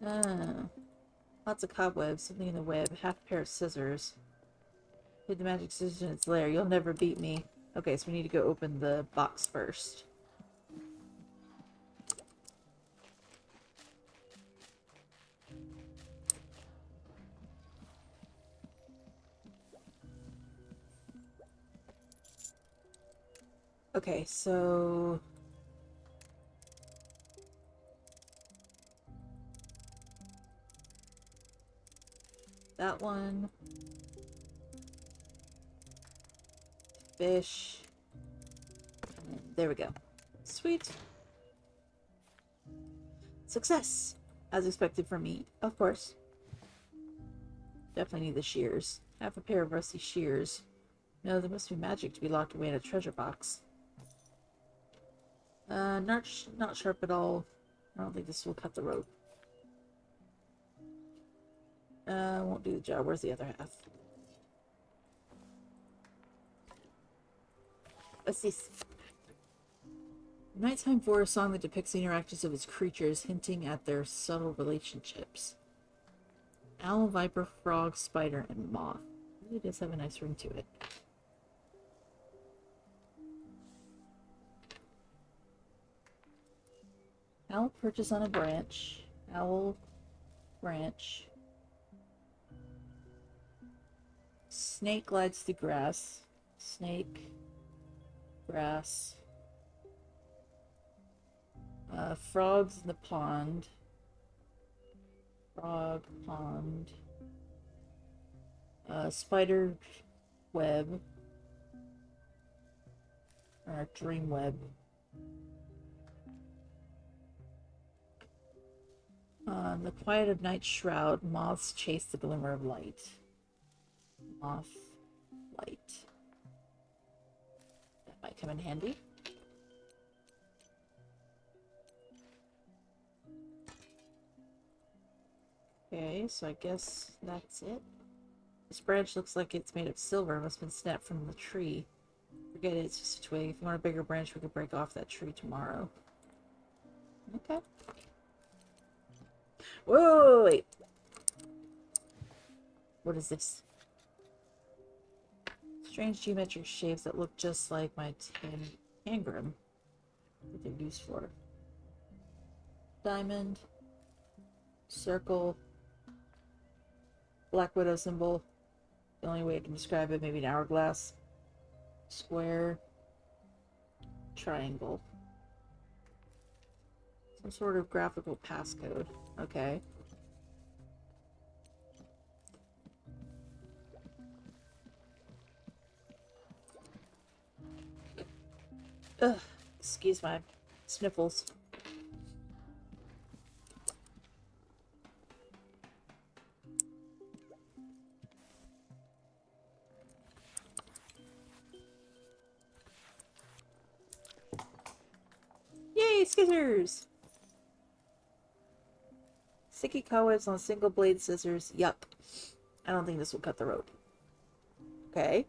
Ah, lots of cobwebs, something in the web, half a pair of scissors. Hid the magic scissors in its lair. You'll never beat me. Okay, so we need to go open the box first. Okay, so... that one. Fish. And there we go. Sweet. Success! As expected from me, of course. Definitely need the shears. Half a pair of rusty shears. No, there must be magic to be locked away in a treasure box. Not sharp at all. I don't think this will cut the rope. Won't do the job. Where's the other half? What's this? Nighttime forest song that depicts the interactions of its creatures, hinting at their subtle relationships. Owl, viper, frog, spider, and moth. It really does have a nice ring to it. Owl perches on a branch. Owl, branch. Snake glides through grass. Snake, grass. Frogs in the pond. Frog, pond. Spider web. Or dream web. The quiet of night's shroud, moths chase the glimmer of light. Moth, light. That might come in handy. Okay, so I guess that's it. This branch looks like it's made of silver. It must have been snapped from the tree. Forget it, it's just a twig. If you want a bigger branch, we could break off that tree tomorrow. Okay. Whoa, wait. What is this? Strange geometric shapes that look just like my tangram. What they're used for. Diamond. Circle. Black widow symbol. The only way I can describe it, maybe an hourglass. Square. Triangle. Some sort of graphical passcode. Okay. Ugh. Excuse my sniffles. Yay, scissors! Sticky cobwebs on single blade scissors. Yuck. I don't think this will cut the rope. Okay.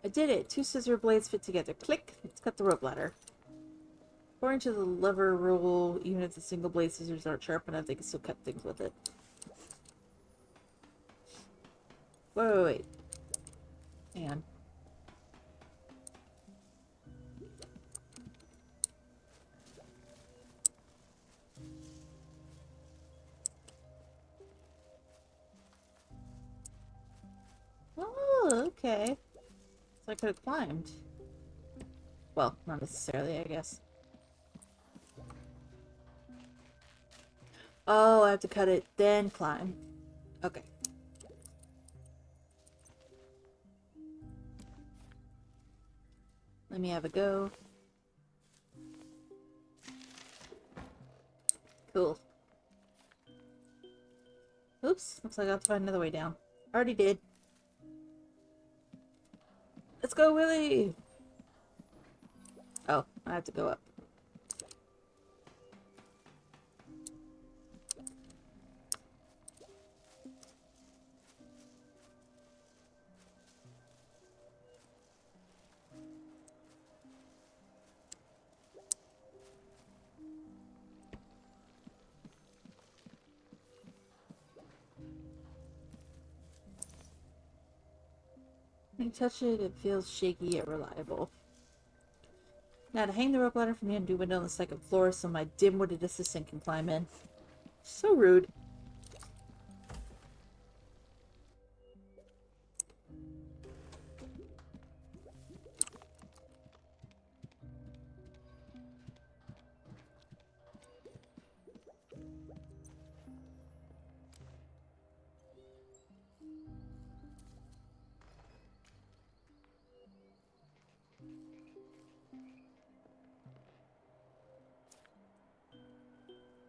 I did it. 2 scissor blades fit together. Click. Let's cut the rope ladder. According to the lever rule, even if the single blade scissors aren't sharp enough, they can still cut things with it. Wait. Hang on. Oh, okay. So I could have climbed. Well, not necessarily, I guess. Oh, I have to cut it, then climb. Okay. Let me have a go. Cool. Oops, looks like I have to find another way down. Already did. Let's go, Willy! Oh, I have to go up. When you touch it, it feels shaky yet reliable. Now to hang the rope ladder from the undo window on the second floor so my dim-witted assistant can climb in. So rude.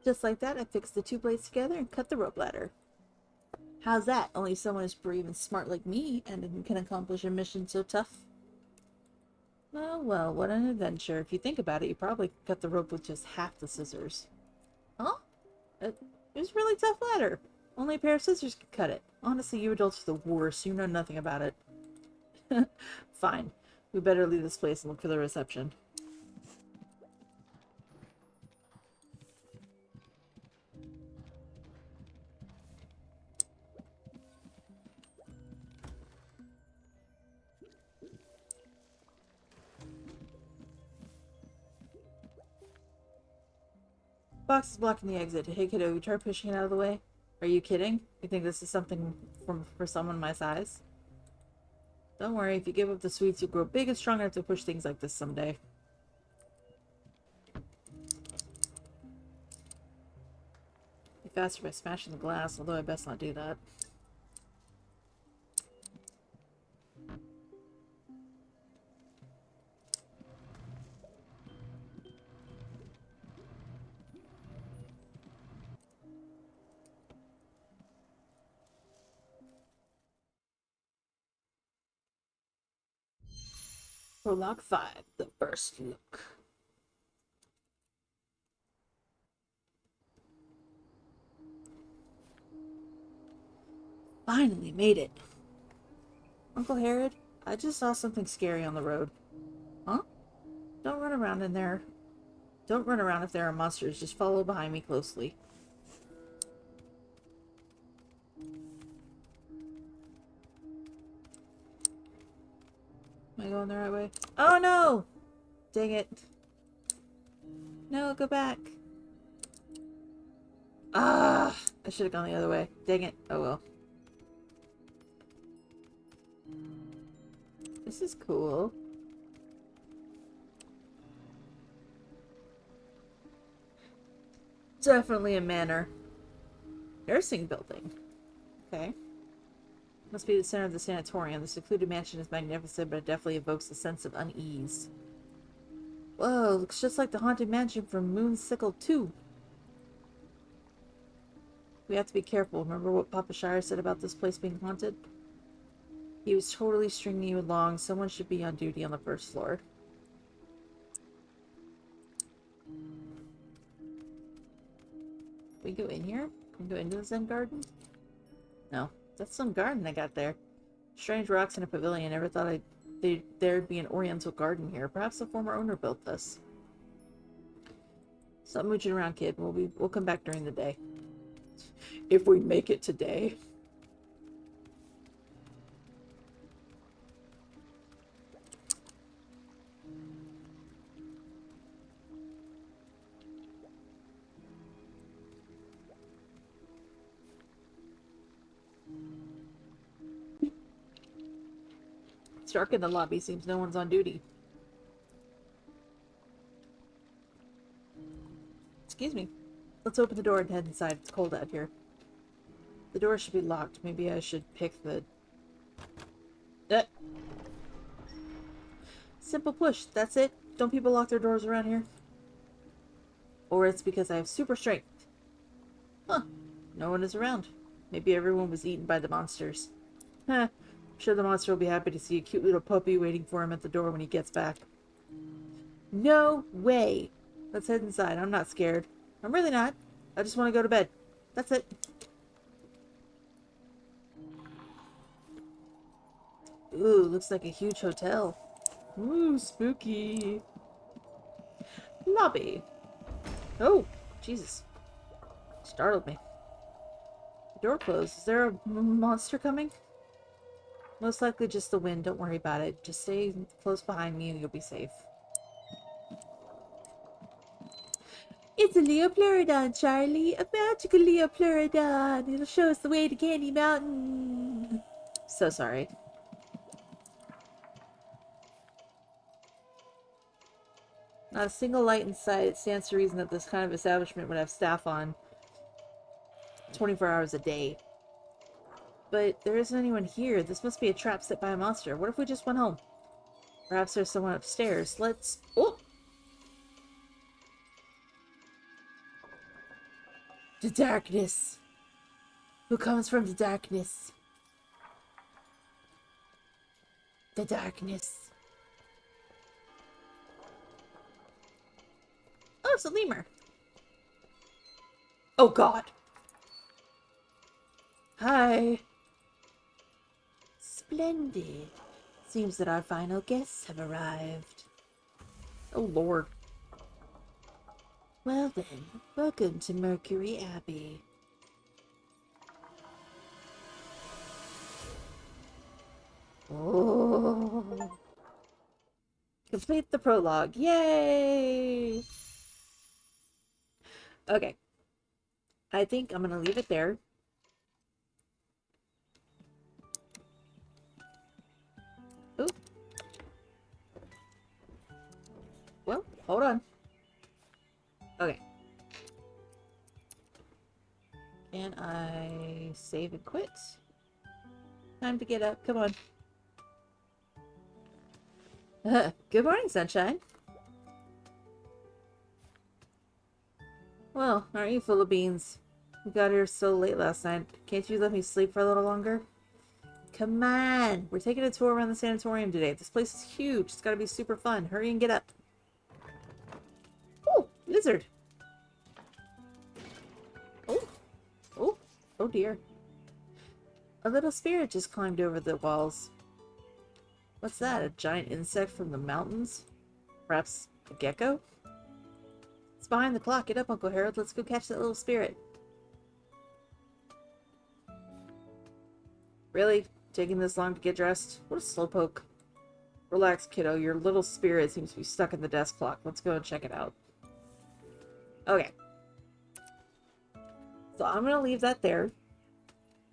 Just like that, I fixed the two blades together and cut the rope ladder. How's that? Only someone as brave and smart like me and can accomplish a mission so tough. Oh well, what an adventure. If you think about it, you probably could cut the rope with just half the scissors. Huh? It was a really tough ladder. Only a pair of scissors could cut it. Honestly, you adults are the worst. You know nothing about it. Fine. We better leave this place and look for the reception. Box is blocking the exit. Hey kiddo, you try pushing it out of the way? Are you kidding? You think this is something for someone my size? Don't worry, if you give up the sweets, you'll grow big and strong enough to push things like this someday. Be faster by smashing the glass, although I best not do that. Prologue 5, the first look. Finally made it. Uncle Herod, I just saw something scary on the road. Huh? Don't run around in there. Don't run around if there are monsters. Just follow behind me closely. Am I going the right way? Oh no! Dang it. No, go back. Ah! I should have gone the other way. Dang it. Oh well. This is cool. Definitely a manor. Nursing building. Okay. Must be the center of the sanatorium. The secluded mansion is magnificent, but it definitely evokes a sense of unease. Whoa, looks just like the haunted mansion from Moonsickle 2. We have to be careful. Remember what Papa Shire said about this place being haunted? He was totally stringing you along. Someone should be on duty on the first floor. Can we go in here? Can we go into the Zen garden? No. That's some garden I got there. Strange rocks in a pavilion. Never thought there'd be an oriental garden here. Perhaps the former owner built this. Stop mooching around, kid. We'll come back during the day. If we make it today. It's dark in the lobby. Seems no one's on duty. Excuse me. Let's open the door and head inside. It's cold out here. The door should be locked. Maybe I should pick the... Simple push. That's it. Don't people lock their doors around here? Or it's because I have super strength. Huh. No one is around. Maybe everyone was eaten by the monsters. Huh. I'm sure the monster will be happy to see a cute little puppy waiting for him at the door when he gets back. No way. Let's head inside. I'm not scared. I'm really not. I just want to go to bed. That's it. Ooh, looks like a huge hotel. Ooh, spooky. Lobby. Oh, Jesus. Startled me. The door closed. Is there a monster coming? Most likely just the wind. Don't worry about it. Just stay close behind me and you'll be safe. It's a Leopleurodon, Charlie. A magical Leopleurodon. It'll show us the way to Candy Mountain. So sorry. Not a single light in sight. It stands to reason that this kind of establishment would have staff on 24 hours a day. But there isn't anyone here. This must be a trap set by a monster. What if we just went home? Perhaps there's someone upstairs. Let's... Oh! The darkness. Who comes from the darkness? The darkness. Oh, it's a lemur. Oh, God. Hi. Splendid. Seems that our final guests have arrived. Oh, Lord. Well then, welcome to Mercury Abbey. Oh. Complete the prologue. Yay! Okay. I think I'm gonna leave it there. Ooh. Well, hold on. Okay. Can I save and quit? Time to get up. Come on. Good morning, sunshine. Well, aren't you full of beans? We got here so late last night. Can't you let me sleep for a little longer? Come on! We're taking a tour around the sanatorium today. This place is huge. It's gotta be super fun. Hurry and get up. Oh, lizard. Oh. Oh. Oh dear. A little spirit just climbed over the walls. What's that? A giant insect from the mountains? Perhaps a gecko? It's behind the clock. Get up, Uncle Harold. Let's go catch that little spirit. Really? Taking this long to get dressed? What a slowpoke. Relax, kiddo. Your little spirit seems to be stuck in the desk clock. Let's go and check it out. Okay. So I'm going to leave that there.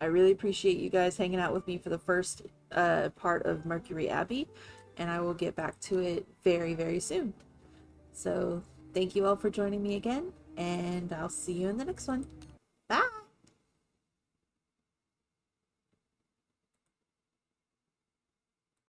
I really appreciate you guys hanging out with me for the first part of Mercury Abbey. And I will get back to it very, very soon. So thank you all for joining me again. And I'll see you in the next one.